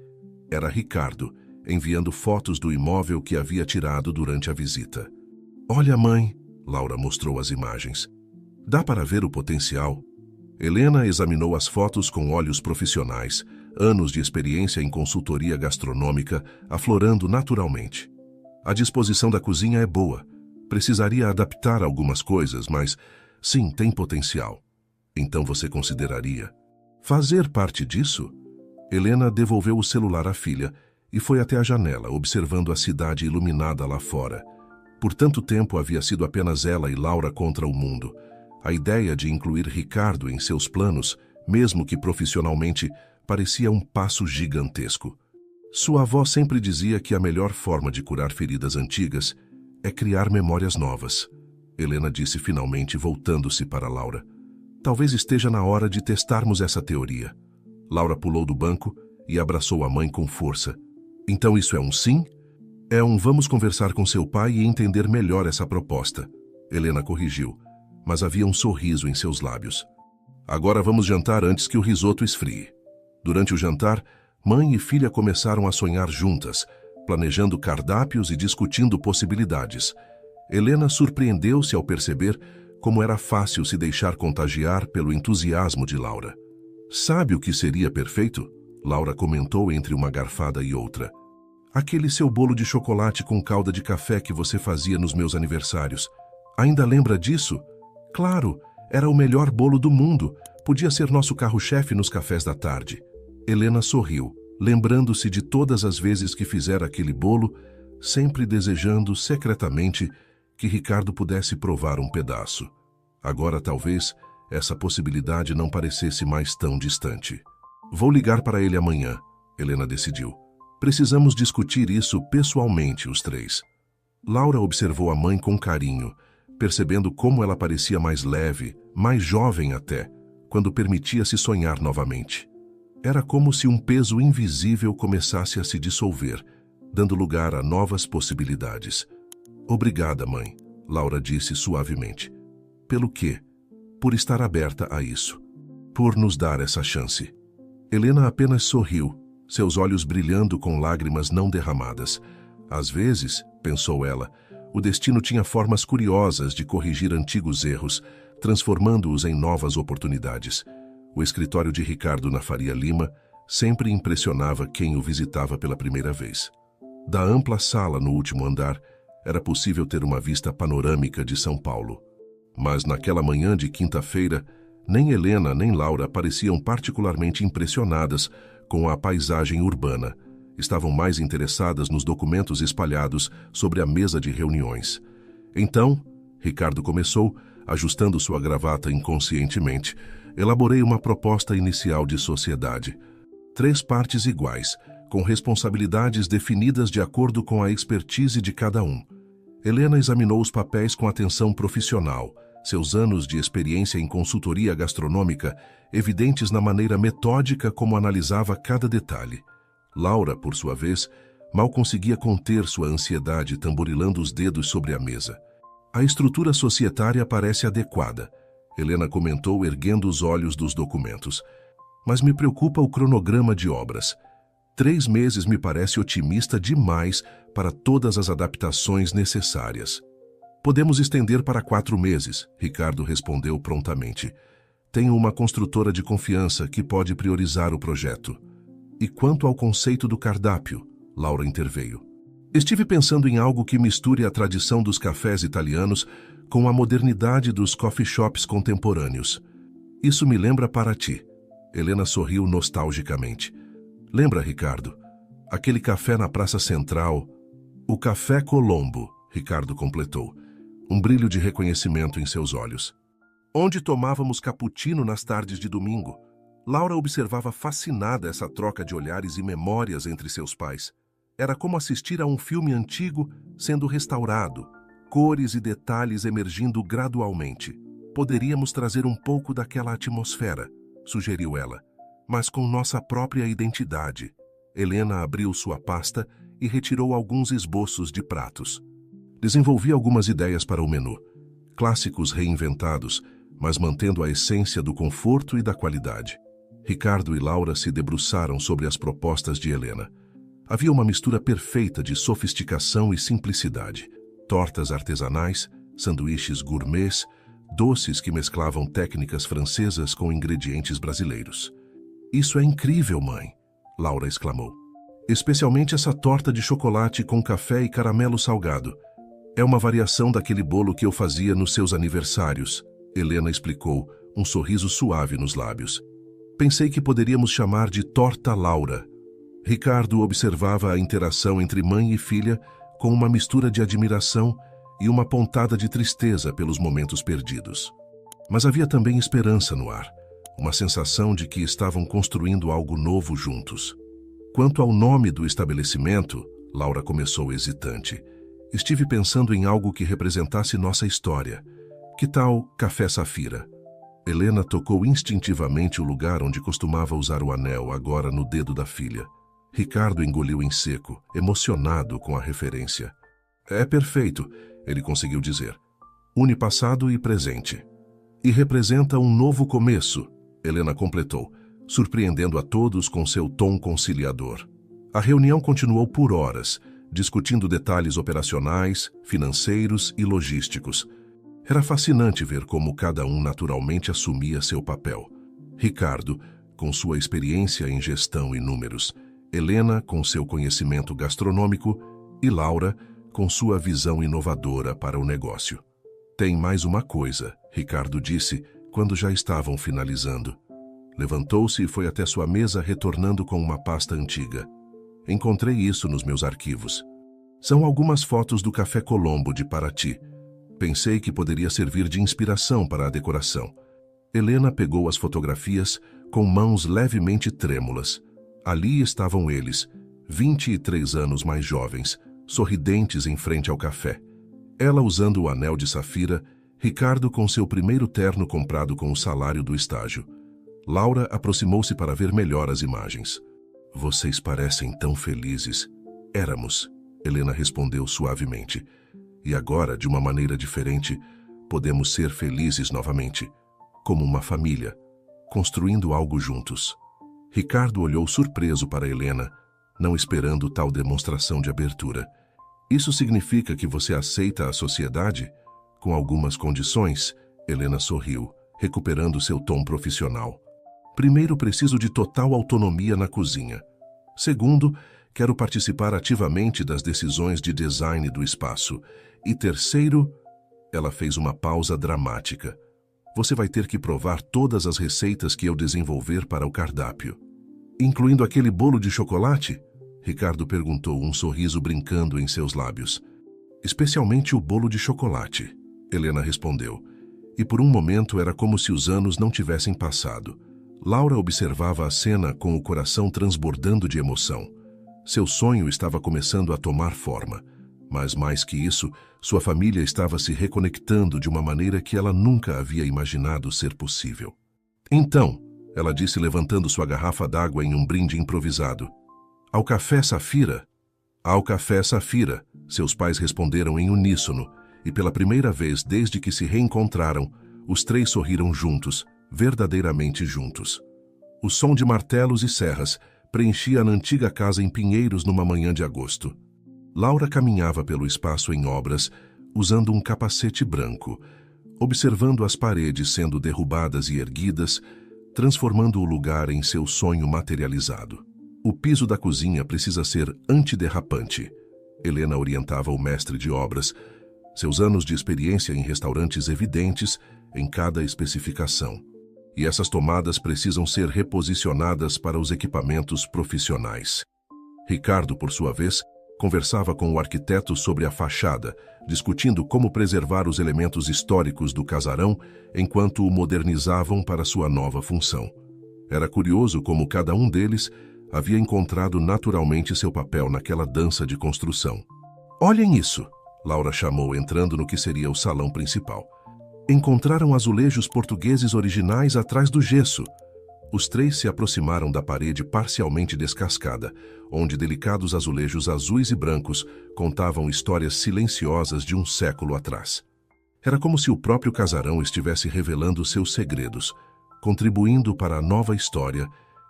[SPEAKER 1] Era Ricardo, enviando fotos do imóvel que havia tirado durante a visita. "Olha, mãe", Laura mostrou as imagens. "Dá para ver o potencial?" Helena examinou as fotos com olhos profissionais, anos de experiência em consultoria gastronômica aflorando naturalmente. "A disposição da cozinha é boa. Precisaria adaptar algumas coisas, mas sim, tem potencial." "Então você consideraria fazer parte disso?" Helena devolveu o celular à filha e foi até a janela, observando a cidade iluminada lá fora. Por tanto tempo havia sido apenas ela e Laura contra o mundo. A ideia de incluir Ricardo em seus planos, mesmo que profissionalmente, parecia um passo gigantesco. Sua avó sempre dizia que a melhor forma de curar feridas antigas é criar memórias novas. Helena disse finalmente, voltando-se para Laura. "Talvez esteja na hora de testarmos essa teoria." Laura pulou do banco e abraçou a mãe com força. "Então isso é um sim?" "É um vamos conversar com seu pai e entender melhor essa proposta." Helena corrigiu, mas havia um sorriso em seus lábios. "Agora vamos jantar antes que o risoto esfrie." Durante o jantar, mãe e filha começaram a sonhar juntas, planejando cardápios e discutindo possibilidades. Helena surpreendeu-se ao perceber como era fácil se deixar contagiar pelo entusiasmo de Laura. "Sabe o que seria perfeito?" Laura comentou entre uma garfada e outra. "Aquele seu bolo de chocolate com calda de café que você fazia nos meus aniversários. Ainda lembra disso?" "Claro, era o melhor bolo do mundo. Podia ser nosso carro-chefe nos cafés da tarde." Helena sorriu, lembrando-se de todas as vezes que fizera aquele bolo, sempre desejando secretamente que Ricardo pudesse provar um pedaço. Agora talvez essa possibilidade não parecesse mais tão distante. Vou ligar para ele amanhã, Helena decidiu. Precisamos discutir isso pessoalmente, os três. Laura observou a mãe com carinho, percebendo como ela parecia mais leve, mais jovem até, quando permitia-se sonhar novamente. Era como se um peso invisível começasse a se dissolver, dando lugar a novas possibilidades. Obrigada, mãe, Laura disse suavemente. Pelo quê? Por estar aberta a isso. Por nos dar essa chance. Helena apenas sorriu, seus olhos brilhando com lágrimas não derramadas. Às vezes, pensou ela, o destino tinha formas curiosas de corrigir antigos erros, transformando-os em novas oportunidades. O escritório de Ricardo na Faria Lima sempre impressionava quem o visitava pela primeira vez. Da ampla sala no último andar, era possível ter uma vista panorâmica de São Paulo. Mas naquela manhã de quinta-feira, nem Helena nem Laura pareciam particularmente impressionadas com a paisagem urbana. Estavam mais interessadas nos documentos espalhados sobre a mesa de reuniões. Então, Ricardo começou, ajustando sua gravata inconscientemente, elaborei uma proposta inicial de sociedade. 3 partes iguais, com responsabilidades definidas de acordo com a expertise de cada um. Helena examinou os papéis com atenção profissional, seus anos de experiência em consultoria gastronômica evidentes na maneira metódica como analisava cada detalhe. Laura, por sua vez, mal conseguia conter sua ansiedade tamborilando os dedos sobre a mesa. A estrutura societária parece adequada, Helena comentou erguendo os olhos dos documentos. Mas me preocupa o cronograma de obras. 3 meses me parece otimista demais para todas as adaptações necessárias. Podemos estender para 4 meses, Ricardo respondeu prontamente. Tenho uma construtora de confiança que pode priorizar o projeto. E quanto ao conceito do cardápio? Laura interveio. Estive pensando em algo que misture a tradição dos cafés italianos com a modernidade dos coffee shops contemporâneos. Isso me lembra Paraty. Helena sorriu nostalgicamente. Lembra, Ricardo? Aquele café na Praça Central. O Café Colombo, Ricardo completou. Um brilho de reconhecimento em seus olhos. Onde tomávamos cappuccino nas tardes de domingo. Laura observava fascinada essa troca de olhares e memórias entre seus pais. Era como assistir a um filme antigo sendo restaurado, cores e detalhes emergindo gradualmente. Poderíamos trazer um pouco daquela atmosfera, sugeriu ela, mas com nossa própria identidade. Helena abriu sua pasta e retirou alguns esboços de pratos. Desenvolvi algumas ideias para o menu, clássicos reinventados, mas mantendo a essência do conforto e da qualidade. Ricardo e Laura se debruçaram sobre as propostas de Helena. Havia uma mistura perfeita de sofisticação e simplicidade. Tortas artesanais, sanduíches gourmets, doces que mesclavam técnicas francesas com ingredientes brasileiros. Isso é incrível, mãe, Laura exclamou. Especialmente essa torta de chocolate com café e caramelo salgado. É uma variação daquele bolo que eu fazia nos seus aniversários, Helena explicou, um sorriso suave nos lábios. Pensei que poderíamos chamar de Torta Laura. Ricardo observava a interação entre mãe e filha com uma mistura de admiração e uma pontada de tristeza pelos momentos perdidos. Mas havia também esperança no ar, uma sensação de que estavam construindo algo novo juntos. Quanto ao nome do estabelecimento, Laura começou hesitante. Estive pensando em algo que representasse nossa história. Que tal Café Safira? Helena tocou instintivamente o lugar onde costumava usar o anel, agora no dedo da filha. Ricardo engoliu em seco, emocionado com a referência. É perfeito, ele conseguiu dizer. Une passado e presente. E representa um novo começo, Helena completou, surpreendendo a todos com seu tom conciliador. A reunião continuou por horas, discutindo detalhes operacionais, financeiros e logísticos. Era fascinante ver como cada um naturalmente assumia seu papel. Ricardo, com sua experiência em gestão e números, Helena, com seu conhecimento gastronômico, e Laura, com sua visão inovadora para o negócio. Tem mais uma coisa, Ricardo disse, quando já estavam finalizando. Levantou-se e foi até sua mesa retornando com uma pasta antiga. Encontrei isso nos meus arquivos. São algumas fotos do Café Colombo de Paraty. Pensei que poderia servir de inspiração para a decoração. Helena pegou as fotografias, com mãos levemente trêmulas. Ali estavam eles, 23 anos mais jovens, sorridentes em frente ao café. Ela usando o anel de safira, Ricardo com seu primeiro terno comprado com o salário do estágio. Laura aproximou-se para ver melhor as imagens. Vocês parecem tão felizes. Éramos, Helena respondeu suavemente. E agora, de uma maneira diferente, podemos ser felizes novamente, como uma família, construindo algo juntos. Ricardo olhou surpreso para Helena, não esperando tal demonstração de abertura. Isso significa que você aceita a sociedade? Com algumas condições, Helena sorriu, recuperando seu tom profissional. Primeiro, preciso de total autonomia na cozinha. Segundo, quero participar ativamente das decisões de design do espaço. E terceiro, ela fez uma pausa dramática. Você vai ter que provar todas as receitas que eu desenvolver para o cardápio. Incluindo aquele bolo de chocolate? Ricardo perguntou, um sorriso brincando em seus lábios. Especialmente o bolo de chocolate, Helena respondeu. E por um momento era como se os anos não tivessem passado. Laura observava a cena com o coração transbordando de emoção. Seu sonho estava começando a tomar forma. Mas mais que isso, sua família estava se reconectando de uma maneira que ela nunca havia imaginado ser possível. Então, ela disse levantando sua garrafa d'água em um brinde improvisado. Ao café Safira? Ao café Safira, seus pais responderam em uníssono, e pela primeira vez desde que se reencontraram, os três sorriram juntos, verdadeiramente juntos. O som de martelos e serras preenchia a antiga casa em Pinheiros numa manhã de agosto. Laura caminhava pelo espaço em obras, usando um capacete branco, observando as paredes sendo derrubadas e erguidas, transformando o lugar em seu sonho materializado. O piso da cozinha precisa ser antiderrapante. Helena orientava o mestre de obras, seus anos de experiência em restaurantes evidentes em cada especificação. E essas tomadas precisam ser reposicionadas para os equipamentos profissionais. Ricardo, por sua vez, conversava com o arquiteto sobre a fachada, discutindo como preservar os elementos históricos do casarão enquanto o modernizavam para sua nova função. Era curioso como cada um deles havia encontrado naturalmente seu papel naquela dança de construção. Olhem isso, Laura chamou, entrando no que seria o salão principal. Encontraram azulejos portugueses originais atrás do gesso. Os três se aproximaram da parede parcialmente descascada, onde delicados azulejos azuis e brancos contavam histórias silenciosas de um século atrás. Era como se o próprio casarão estivesse revelando seus segredos, contribuindo para a nova história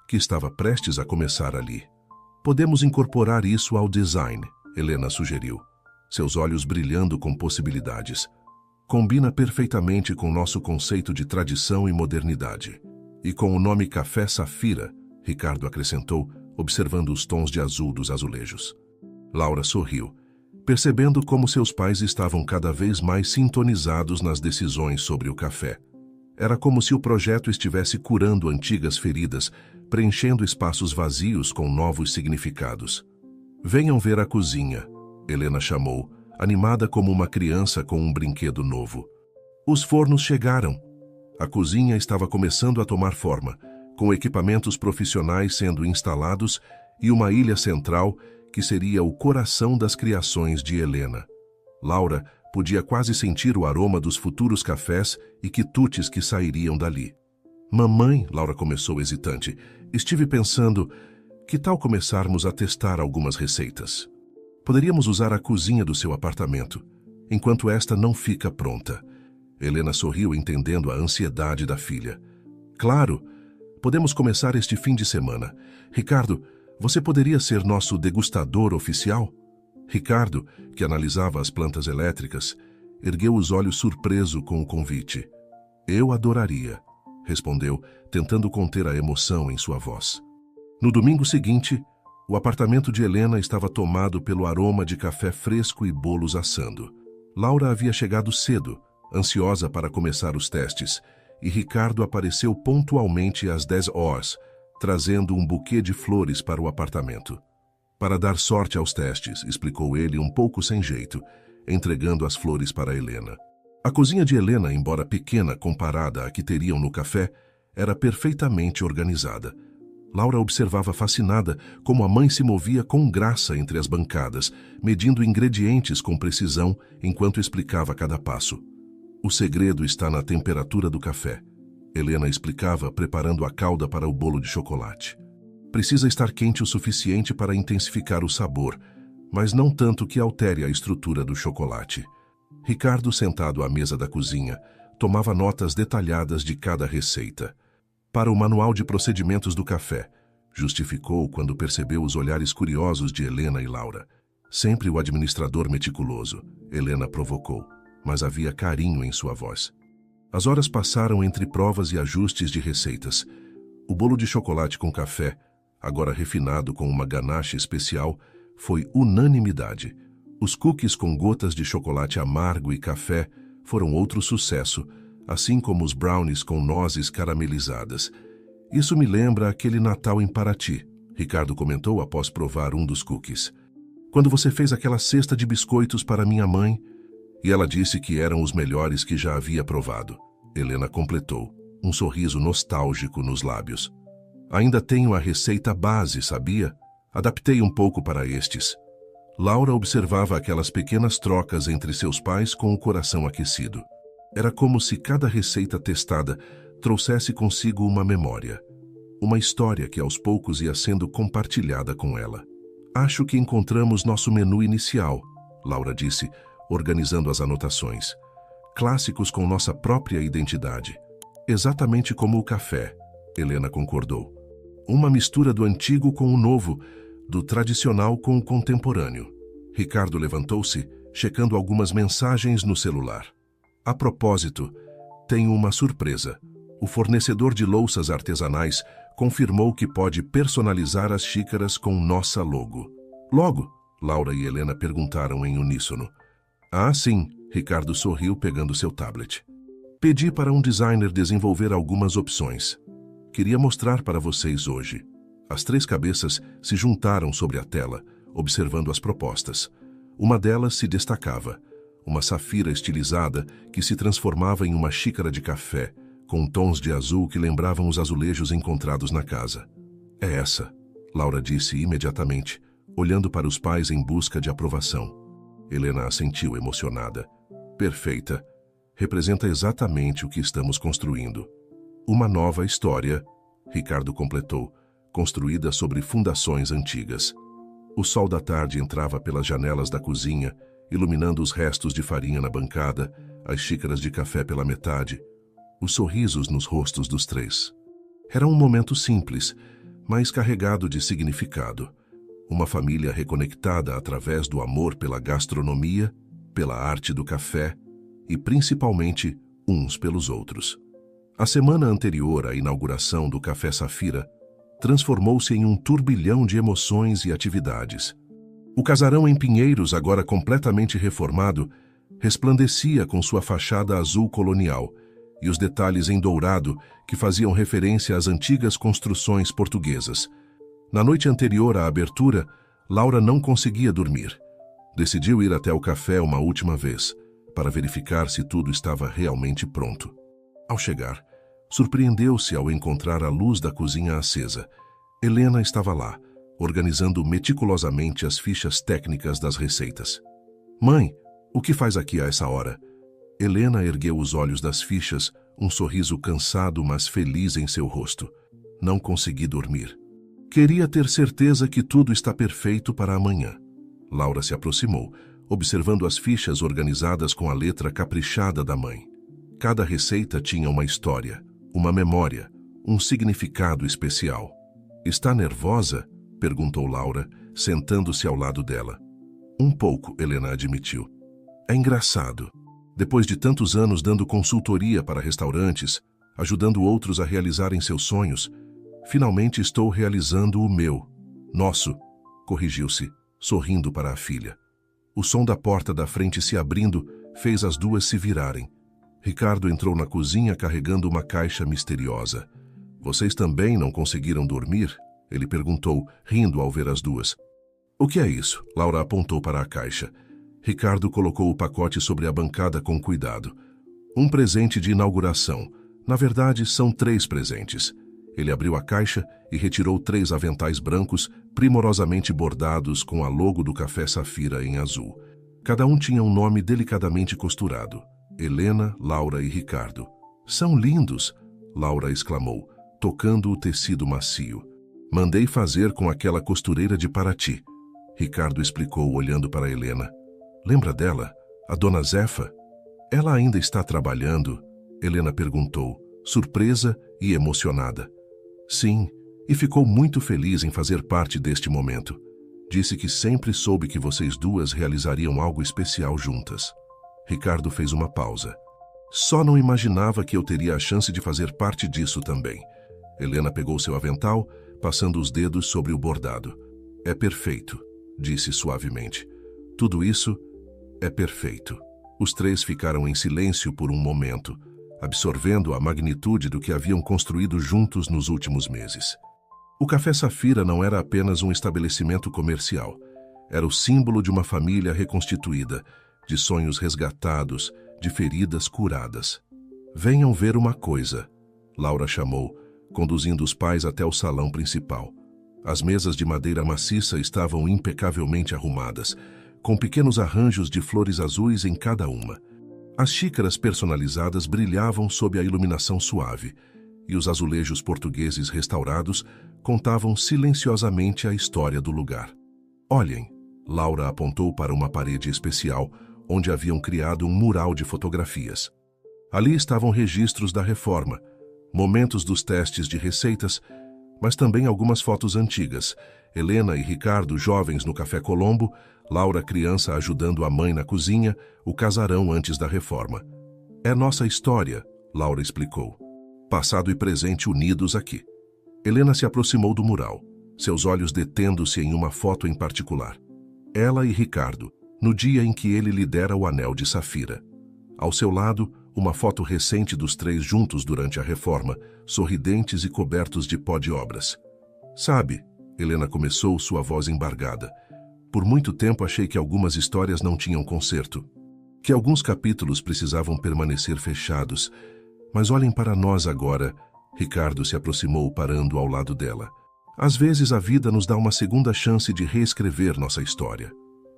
[SPEAKER 1] que estava prestes a começar ali. Podemos incorporar isso ao design, Helena sugeriu, seus olhos brilhando com possibilidades. Combina perfeitamente com nosso conceito de tradição e modernidade. E com o nome Café Safira, Ricardo acrescentou, observando os tons de azul dos azulejos. Laura sorriu, percebendo como seus pais estavam cada vez mais sintonizados nas decisões sobre o café. Era como se o projeto estivesse curando antigas feridas, preenchendo espaços vazios com novos significados. Venham ver a cozinha, Helena chamou, animada como uma criança com um brinquedo novo. Os fornos chegaram. A cozinha estava começando a tomar forma, com equipamentos profissionais sendo instalados e uma ilha central que seria o coração das criações de Helena. Laura podia quase sentir o aroma dos futuros cafés e quitutes que sairiam dali. Mamãe, Laura começou hesitante, estive pensando, que tal começarmos a testar algumas receitas? Poderíamos usar a cozinha do seu apartamento, enquanto esta não fica pronta. Helena sorriu, entendendo a ansiedade da filha. Claro, podemos começar este fim de semana. Ricardo, você poderia ser nosso degustador oficial? Ricardo, que analisava as plantas elétricas, ergueu os olhos surpreso com o convite. Eu adoraria, respondeu, tentando conter a emoção em sua voz. No domingo seguinte, o apartamento de Helena estava tomado pelo aroma de café fresco e bolos assando. Laura havia chegado cedo, ansiosa para começar os testes, e Ricardo apareceu pontualmente às 10 horas, trazendo um buquê de flores para o apartamento. Para dar sorte aos testes, explicou ele um pouco sem jeito, entregando as flores para Helena. A cozinha de Helena, embora pequena comparada à que teriam no café, era perfeitamente organizada. Laura observava fascinada como a mãe se movia com graça entre as bancadas, medindo ingredientes com precisão enquanto explicava cada passo. O segredo está na temperatura do café. Helena explicava, preparando a calda para o bolo de chocolate. Precisa estar quente o suficiente para intensificar o sabor, mas não tanto que altere a estrutura do chocolate. Ricardo, sentado à mesa da cozinha, tomava notas detalhadas de cada receita. Para o manual de procedimentos do café, justificou quando percebeu os olhares curiosos de Helena e Laura. Sempre o administrador meticuloso, Helena provocou, mas havia carinho em sua voz. As horas passaram entre provas e ajustes de receitas. O bolo de chocolate com café, agora refinado com uma ganache especial, foi unanimidade. Os cookies com gotas de chocolate amargo e café foram outro sucesso, assim como os brownies com nozes caramelizadas. Isso me lembra aquele Natal em Paraty, Ricardo comentou após provar um dos cookies. Quando você fez aquela cesta de biscoitos para minha mãe, e ela disse que eram os melhores que já havia provado. Helena completou, um sorriso nostálgico nos lábios. Ainda tenho a receita base, sabia? Adaptei um pouco para estes. Laura observava aquelas pequenas trocas entre seus pais com o coração aquecido. Era como se cada receita testada trouxesse consigo uma memória. Uma história que aos poucos ia sendo compartilhada com ela. Acho que encontramos nosso menu inicial, Laura disse, organizando as anotações. Clássicos com nossa própria identidade. Exatamente como o café, Helena concordou. Uma mistura do antigo com o novo, do tradicional com o contemporâneo. Ricardo levantou-se, checando algumas mensagens no celular. A propósito, tenho uma surpresa. O fornecedor de louças artesanais confirmou que pode personalizar as xícaras com nossa logo. Logo? Laura e Helena perguntaram em uníssono. Ah, sim, Ricardo sorriu pegando seu tablet. Pedi para um designer desenvolver algumas opções. Queria mostrar para vocês hoje. As três cabeças se juntaram sobre a tela, observando as propostas. Uma delas se destacava, uma safira estilizada que se transformava em uma xícara de café, com tons de azul que lembravam os azulejos encontrados na casa. É essa, Laura disse imediatamente, olhando para os pais em busca de aprovação. Helena assentiu emocionada. Perfeita. Representa exatamente o que estamos construindo. Uma nova história, Ricardo completou, construída sobre fundações antigas. O sol da tarde entrava pelas janelas da cozinha, iluminando os restos de farinha na bancada, as xícaras de café pela metade, os sorrisos nos rostos dos três. Era um momento simples, mas carregado de significado. Uma família reconectada através do amor pela gastronomia, pela arte do café e, principalmente, uns pelos outros. A semana anterior à inauguração do Café Safira transformou-se em um turbilhão de emoções e atividades. O casarão em Pinheiros, agora completamente reformado, resplandecia com sua fachada azul colonial e os detalhes em dourado que faziam referência às antigas construções portuguesas. Na noite anterior à abertura, Laura não conseguia dormir. Decidiu ir até o café uma última vez, para verificar se tudo estava realmente pronto. Ao chegar, surpreendeu-se ao encontrar a luz da cozinha acesa. Helena estava lá, organizando meticulosamente as fichas técnicas das receitas. Mãe, o que faz aqui a essa hora? Helena ergueu os olhos das fichas, um sorriso cansado mas feliz em seu rosto. Não consegui dormir. Queria ter certeza que tudo está perfeito para amanhã. Laura se aproximou, observando as fichas organizadas com a letra caprichada da mãe. Cada receita tinha uma história, uma memória, um significado especial. Está nervosa? Perguntou Laura, sentando-se ao lado dela. Um pouco, Helena admitiu. É engraçado. Depois de tantos anos dando consultoria para restaurantes, ajudando outros a realizarem seus sonhos, finalmente estou realizando o meu. Nosso, corrigiu-se, sorrindo para a filha. O som da porta da frente se abrindo fez as duas se virarem. Ricardo entrou na cozinha carregando uma caixa misteriosa. Vocês também não conseguiram dormir? Ele perguntou, rindo ao ver as duas. O que é isso? Laura apontou para a caixa. Ricardo colocou o pacote sobre a bancada com cuidado. Um presente de inauguração. Na verdade, são 3 presentes. Ele abriu a caixa e retirou 3 aventais brancos, primorosamente bordados com a logo do Café Safira em azul. Cada um tinha um nome delicadamente costurado: Helena, Laura e Ricardo. São lindos, Laura exclamou, tocando o tecido macio. Mandei fazer com aquela costureira de Paraty, Ricardo explicou olhando para Helena. Lembra dela? A dona Zefa? Ela ainda está trabalhando? Helena perguntou, surpresa e emocionada. Sim, e ficou muito feliz em fazer parte deste momento. Disse que sempre soube que vocês duas realizariam algo especial juntas. Ricardo fez uma pausa. Só não imaginava que eu teria a chance de fazer parte disso também. Helena pegou seu avental, passando os dedos sobre o bordado. É perfeito, disse suavemente. Tudo isso é perfeito. Os 3 ficaram em silêncio por um momento, absorvendo a magnitude do que haviam construído juntos nos últimos meses. O Café Safira não era apenas um estabelecimento comercial. Era o símbolo de uma família reconstituída, de sonhos resgatados, de feridas curadas. Venham ver uma coisa, Laura chamou, conduzindo os pais até o salão principal. As mesas de madeira maciça estavam impecavelmente arrumadas, com pequenos arranjos de flores azuis em cada uma. As xícaras personalizadas brilhavam sob a iluminação suave, e os azulejos portugueses restaurados contavam silenciosamente a história do lugar. Olhem, Laura apontou para uma parede especial, onde haviam criado um mural de fotografias. Ali estavam registros da reforma, momentos dos testes de receitas, mas também algumas fotos antigas. Helena e Ricardo jovens no Café Colombo, Laura criança ajudando a mãe na cozinha, o casarão antes da reforma. É nossa história, Laura explicou. Passado e presente unidos aqui. Helena se aproximou do mural, seus olhos detendo-se em uma foto em particular. Ela e Ricardo, no dia em que ele lhe dera o anel de safira. Ao seu lado, uma foto recente dos 3 juntos durante a reforma, sorridentes e cobertos de pó de obras. Sabe, Helena começou, sua voz embargada. Por muito tempo achei que algumas histórias não tinham conserto, que alguns capítulos precisavam permanecer fechados. Mas olhem para nós agora. Ricardo se aproximou, parando ao lado dela. Às vezes a vida nos dá uma segunda chance de reescrever nossa história.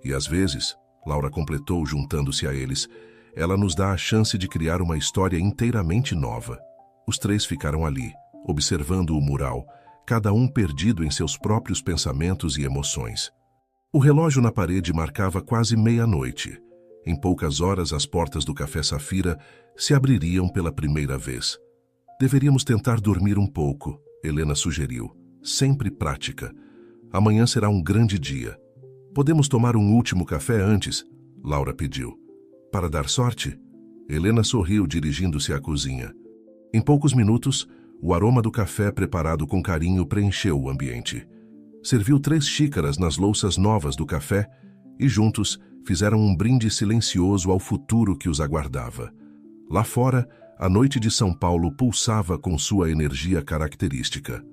[SPEAKER 1] E às vezes, Laura completou, juntando-se a eles, ela nos dá a chance de criar uma história inteiramente nova. Os 3 ficaram ali, observando o mural, cada um perdido em seus próprios pensamentos e emoções. O relógio na parede marcava quase meia-noite. Em poucas horas, as portas do Café Safira se abririam pela primeira vez. Deveríamos tentar dormir um pouco, Helena sugeriu, sempre prática. Amanhã será um grande dia. Podemos tomar um último café antes? Laura pediu. Para dar sorte? Helena sorriu, dirigindo-se à cozinha. Em poucos minutos, o aroma do café preparado com carinho preencheu o ambiente. Serviu 3 xícaras nas louças novas do café e juntos fizeram um brinde silencioso ao futuro que os aguardava. Lá fora, a noite de São Paulo pulsava com sua energia característica.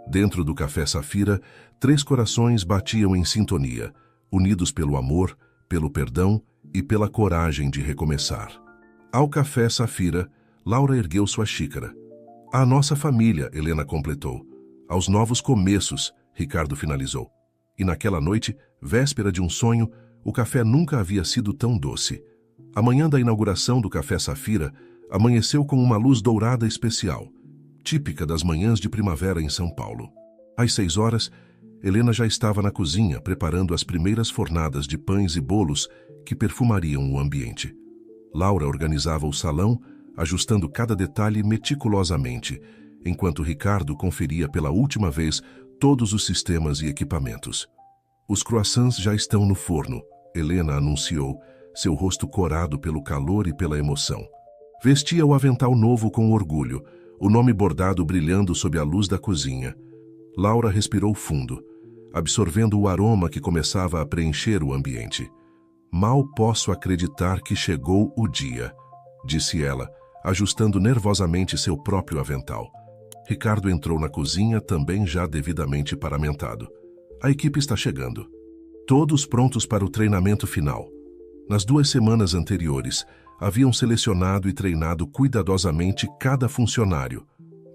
[SPEAKER 1] Dentro do Café Safira, 3 corações batiam em sintonia, unidos pelo amor, pelo perdão e pela coragem de recomeçar. Ao Café Safira, Laura ergueu sua xícara. À nossa família, Helena completou. Aos novos começos, Ricardo finalizou. E naquela noite, véspera de um sonho, o café nunca havia sido tão doce. A manhã da inauguração do Café Safira amanheceu com uma luz dourada especial, típica das manhãs de primavera em São Paulo. Às 6 horas, Helena já estava na cozinha preparando as primeiras fornadas de pães e bolos que perfumariam o ambiente. Laura organizava o salão, ajustando cada detalhe meticulosamente, enquanto Ricardo conferia pela última vez todos os sistemas e equipamentos. Os croissants já estão no forno, Helena anunciou, seu rosto corado pelo calor e pela emoção. Vestia o avental novo com orgulho, o nome bordado brilhando sob a luz da cozinha. Laura respirou fundo, absorvendo o aroma que começava a preencher o ambiente. Mal posso acreditar que chegou o dia, disse ela, ajustando nervosamente seu próprio avental. Ricardo entrou na cozinha, também já devidamente paramentado. A equipe está chegando. Todos prontos para o treinamento final. Nas 2 semanas anteriores, haviam selecionado e treinado cuidadosamente cada funcionário.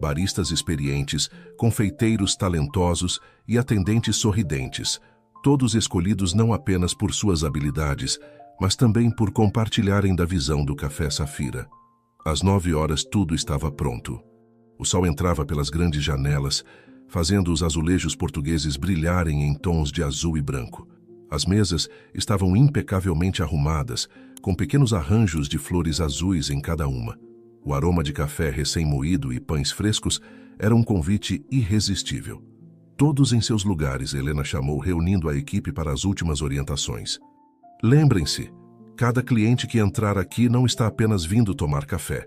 [SPEAKER 1] Baristas experientes, confeiteiros talentosos e atendentes sorridentes, todos escolhidos não apenas por suas habilidades, mas também por compartilharem da visão do Café Safira. Às 9 horas tudo estava pronto. O sol entrava pelas grandes janelas, fazendo os azulejos portugueses brilharem em tons de azul e branco. As mesas estavam impecavelmente arrumadas, com pequenos arranjos de flores azuis em cada uma. O aroma de café recém-moído e pães frescos era um convite irresistível. Todos em seus lugares, Helena chamou, reunindo a equipe para as últimas orientações. Lembrem-se, cada cliente que entrar aqui não está apenas vindo tomar café,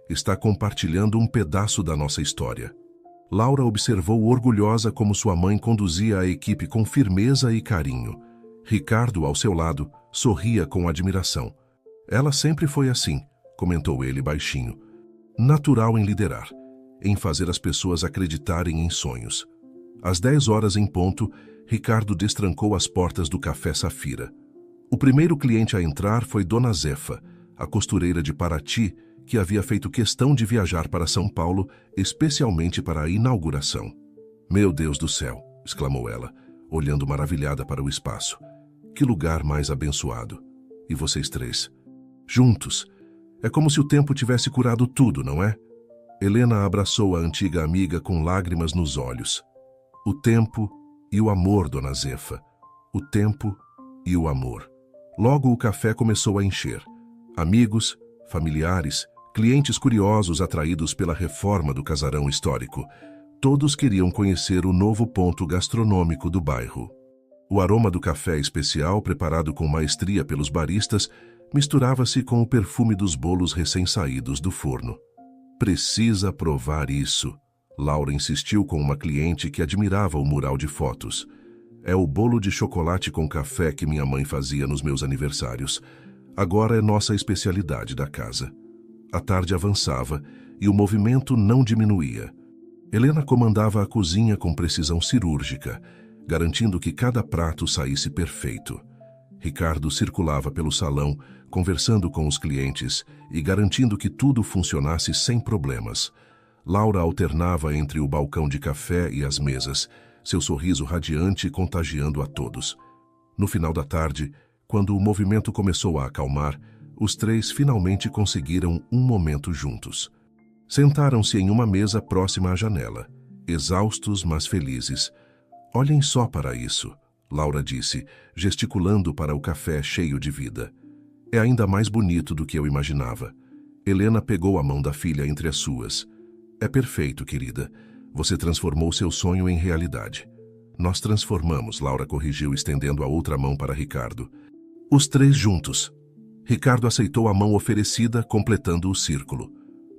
[SPEAKER 1] está compartilhando um pedaço da nossa história. Laura observou orgulhosa como sua mãe conduzia a equipe com firmeza e carinho. Ricardo, ao seu lado, sorria com admiração. Ela sempre foi assim, comentou ele baixinho. Natural em liderar, em fazer as pessoas acreditarem em sonhos. Às 10 horas em ponto, Ricardo destrancou as portas do Café Safira. O primeiro cliente a entrar foi Dona Zefa, a costureira de Paraty, que havia feito questão de viajar para São Paulo, especialmente para a inauguração. Meu Deus do céu, exclamou ela, olhando maravilhada para o espaço. Que lugar mais abençoado. E vocês três? Juntos. É como se o tempo tivesse curado tudo, não é? Helena abraçou a antiga amiga com lágrimas nos olhos. O tempo e o amor, Dona Zefa. O tempo e o amor. Logo o café começou a encher. Amigos, familiares, clientes curiosos atraídos pela reforma do casarão histórico. Todos queriam conhecer o novo ponto gastronômico do bairro. O aroma do café especial, preparado com maestria pelos baristas, misturava-se com o perfume dos bolos recém-saídos do forno. Precisa provar isso, Laura insistiu com uma cliente que admirava o mural de fotos. É o bolo de chocolate com café que minha mãe fazia nos meus aniversários. Agora é nossa especialidade da casa. A tarde avançava e o movimento não diminuía. Helena comandava a cozinha com precisão cirúrgica, garantindo que cada prato saísse perfeito. Ricardo circulava pelo salão, conversando com os clientes e garantindo que tudo funcionasse sem problemas. Laura alternava entre o balcão de café e as mesas, seu sorriso radiante contagiando a todos. No final da tarde, quando o movimento começou a acalmar, os três finalmente conseguiram um momento juntos. Sentaram-se em uma mesa próxima à janela, exaustos, mas felizes. Olhem só para isso, Laura disse, gesticulando para o café cheio de vida. É ainda mais bonito do que eu imaginava. Helena pegou a mão da filha entre as suas. É perfeito, querida. Você transformou seu sonho em realidade. Nós transformamos, Laura corrigiu, estendendo a outra mão para Ricardo. Os três juntos. Ricardo aceitou a mão oferecida, completando o círculo.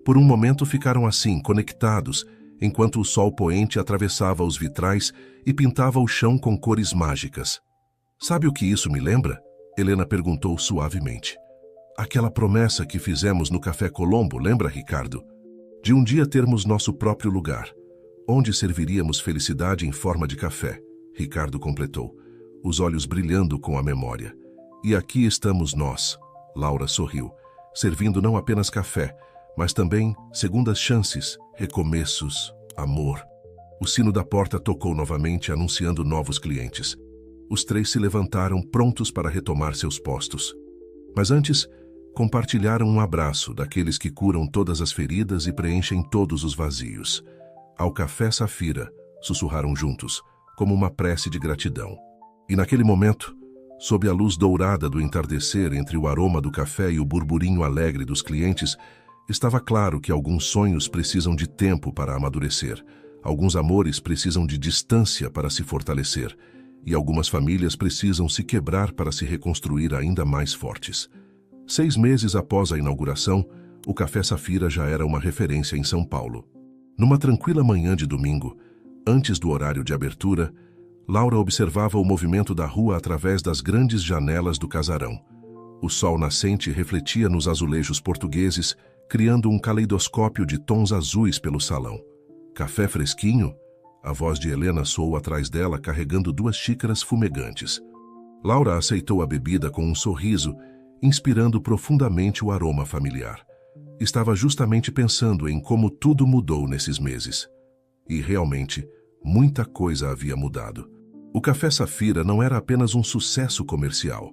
[SPEAKER 1] Por um momento ficaram assim, conectados, enquanto o sol poente atravessava os vitrais e pintava o chão com cores mágicas. Sabe o que isso me lembra? Helena perguntou suavemente. Aquela promessa que fizemos no Café Colombo, lembra, Ricardo? De um dia termos nosso próprio lugar, onde serviríamos felicidade em forma de café, Ricardo completou, os olhos brilhando com a memória. E aqui estamos nós, Laura sorriu, servindo não apenas café, mas também segundas chances, recomeços, amor. O sino da porta tocou novamente, anunciando novos clientes. Os três se levantaram, prontos para retomar seus postos. Mas antes, compartilharam um abraço daqueles que curam todas as feridas e preenchem todos os vazios. Ao Café Safira, sussurraram juntos, como uma prece de gratidão. E naquele momento, sob a luz dourada do entardecer entre o aroma do café e o burburinho alegre dos clientes, estava claro que alguns sonhos precisam de tempo para amadurecer, alguns amores precisam de distância para se fortalecer, e algumas famílias precisam se quebrar para se reconstruir ainda mais fortes. 6 meses após a inauguração, o Café Safira já era uma referência em São Paulo. Numa tranquila manhã de domingo, antes do horário de abertura, Laura observava o movimento da rua através das grandes janelas do casarão. O sol nascente refletia nos azulejos portugueses, criando um caleidoscópio de tons azuis pelo salão. Café fresquinho? A voz de Helena soou atrás dela, carregando 2 xícaras fumegantes. Laura aceitou a bebida com um sorriso inspirando profundamente o aroma familiar. Estava justamente pensando em como tudo mudou nesses meses. E realmente, muita coisa havia mudado. O Café Safira não era apenas um sucesso comercial.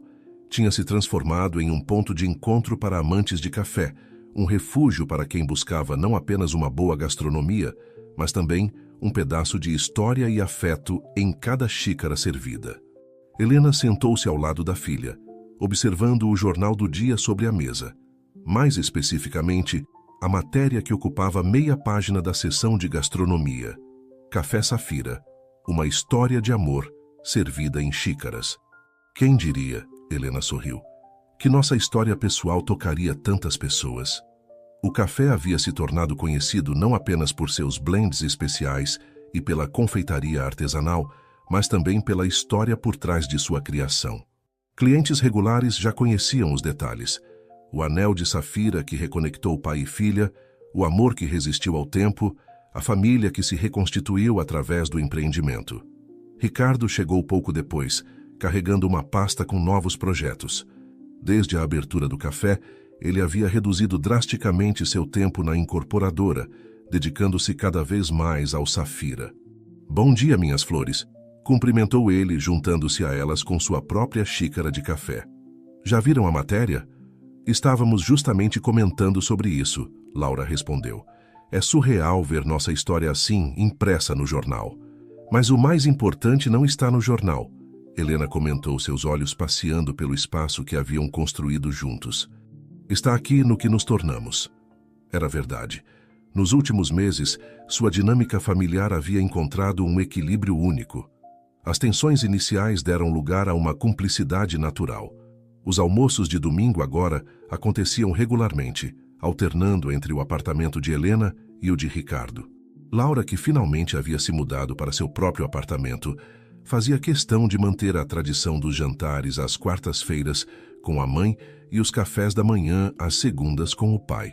[SPEAKER 1] Tinha se transformado em um ponto de encontro para amantes de café, um refúgio para quem buscava não apenas uma boa gastronomia, mas também um pedaço de história e afeto em cada xícara servida. Helena sentou-se ao lado da filha, observando o jornal do dia sobre a mesa. Mais especificamente, a matéria que ocupava meia página da seção de gastronomia. Café Safira, uma história de amor servida em xícaras. Quem diria, Helena sorriu, que nossa história pessoal tocaria tantas pessoas? O café havia se tornado conhecido não apenas por seus blends especiais e pela confeitaria artesanal, mas também pela história por trás de sua criação. Clientes regulares já conheciam os detalhes: o anel de safira que reconectou pai e filha, o amor que resistiu ao tempo, a família que se reconstituiu através do empreendimento. Ricardo chegou pouco depois, carregando uma pasta com novos projetos. Desde a abertura do café, ele havia reduzido drasticamente seu tempo na incorporadora, dedicando-se cada vez mais ao Safira. "Bom dia, minhas flores", cumprimentou ele, juntando-se a elas com sua própria xícara de café. "Já viram a matéria?" "Estávamos justamente comentando sobre isso", Laura respondeu. "É surreal ver nossa história assim, impressa no jornal." "Mas o mais importante não está no jornal", Helena comentou, seus olhos passeando pelo espaço que haviam construído juntos. "Está aqui no que nos tornamos." Era verdade. Nos últimos meses, sua dinâmica familiar havia encontrado um equilíbrio único. As tensões iniciais deram lugar a uma cumplicidade natural. Os almoços de domingo agora aconteciam regularmente, alternando entre o apartamento de Helena e o de Ricardo. Laura, que finalmente havia se mudado para seu próprio apartamento, fazia questão de manter a tradição dos jantares às quartas-feiras com a mãe e os cafés da manhã às segundas com o pai.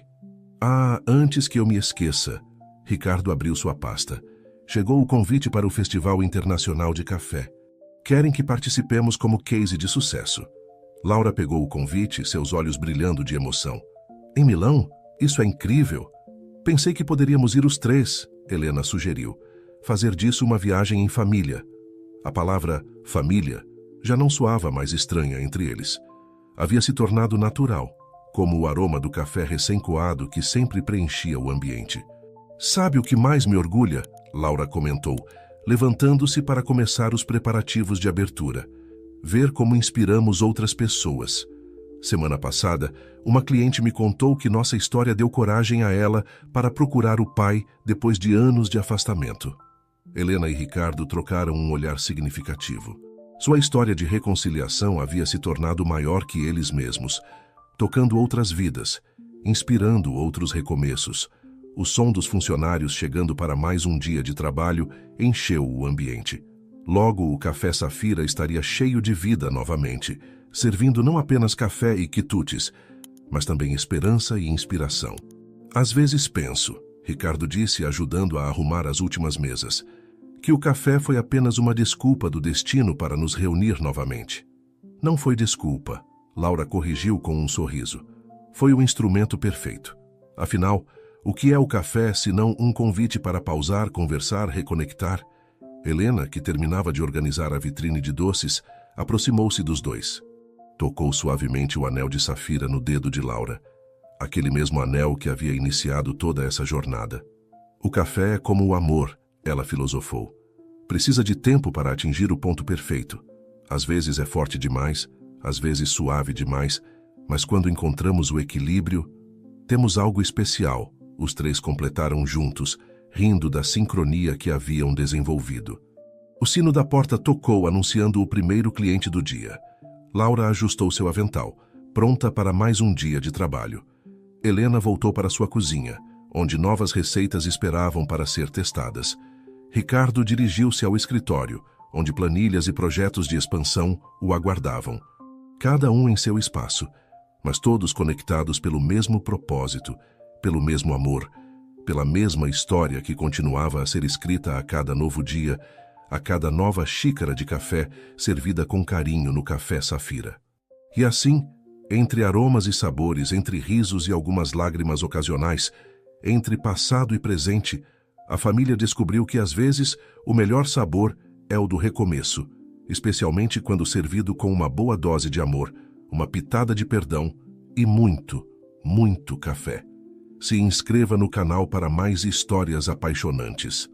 [SPEAKER 1] "Ah, antes que eu me esqueça", Ricardo abriu sua pasta. "Chegou o convite para o Festival Internacional de Café. Querem que participemos como case de sucesso." Laura pegou o convite, seus olhos brilhando de emoção. "Em Milão? Isso é incrível! Pensei que poderíamos ir os três", Helena sugeriu. "Fazer disso uma viagem em família." A palavra família já não soava mais estranha entre eles. Havia se tornado natural, como o aroma do café recém-coado que sempre preenchia o ambiente. "Sabe o que mais me orgulha?", Laura comentou, levantando-se para começar os preparativos de abertura. "Ver como inspiramos outras pessoas. Semana passada, uma cliente me contou que nossa história deu coragem a ela para procurar o pai depois de anos de afastamento." Helena e Ricardo trocaram um olhar significativo. Sua história de reconciliação havia se tornado maior que eles mesmos, tocando outras vidas, inspirando outros recomeços. O som dos funcionários chegando para mais um dia de trabalho encheu o ambiente. Logo, o Café Safira estaria cheio de vida novamente, servindo não apenas café e quitutes, mas também esperança e inspiração. "Às vezes penso", Ricardo disse, ajudando a arrumar as últimas mesas, "que o café foi apenas uma desculpa do destino para nos reunir novamente." "Não foi desculpa", Laura corrigiu com um sorriso. "Foi o instrumento perfeito. Afinal, o que é o café senão um convite para pausar, conversar, reconectar?" Helena, que terminava de organizar a vitrine de doces, aproximou-se dos dois. Tocou suavemente o anel de safira no dedo de Laura, aquele mesmo anel que havia iniciado toda essa jornada. "O café é como o amor", ela filosofou. "Precisa de tempo para atingir o ponto perfeito. Às vezes é forte demais, às vezes suave demais, mas quando encontramos o equilíbrio, temos algo especial", os três completaram juntos, rindo da sincronia que haviam desenvolvido. O sino da porta tocou, anunciando o primeiro cliente do dia. Laura ajustou seu avental, pronta para mais um dia de trabalho. Helena voltou para sua cozinha, onde novas receitas esperavam para ser testadas. Ricardo dirigiu-se ao escritório, onde planilhas e projetos de expansão o aguardavam. Cada um em seu espaço, mas todos conectados pelo mesmo propósito, pelo mesmo amor, pela mesma história que continuava a ser escrita a cada novo dia, a cada nova xícara de café servida com carinho no Café Safira. E assim, Entre aromas e sabores, entre risos e algumas lágrimas ocasionais, entre passado e presente, a família descobriu que às vezes o melhor sabor é o do recomeço, especialmente quando servido com uma boa dose de amor, uma pitada de perdão e muito, muito café. Se inscreva no canal para mais histórias apaixonantes.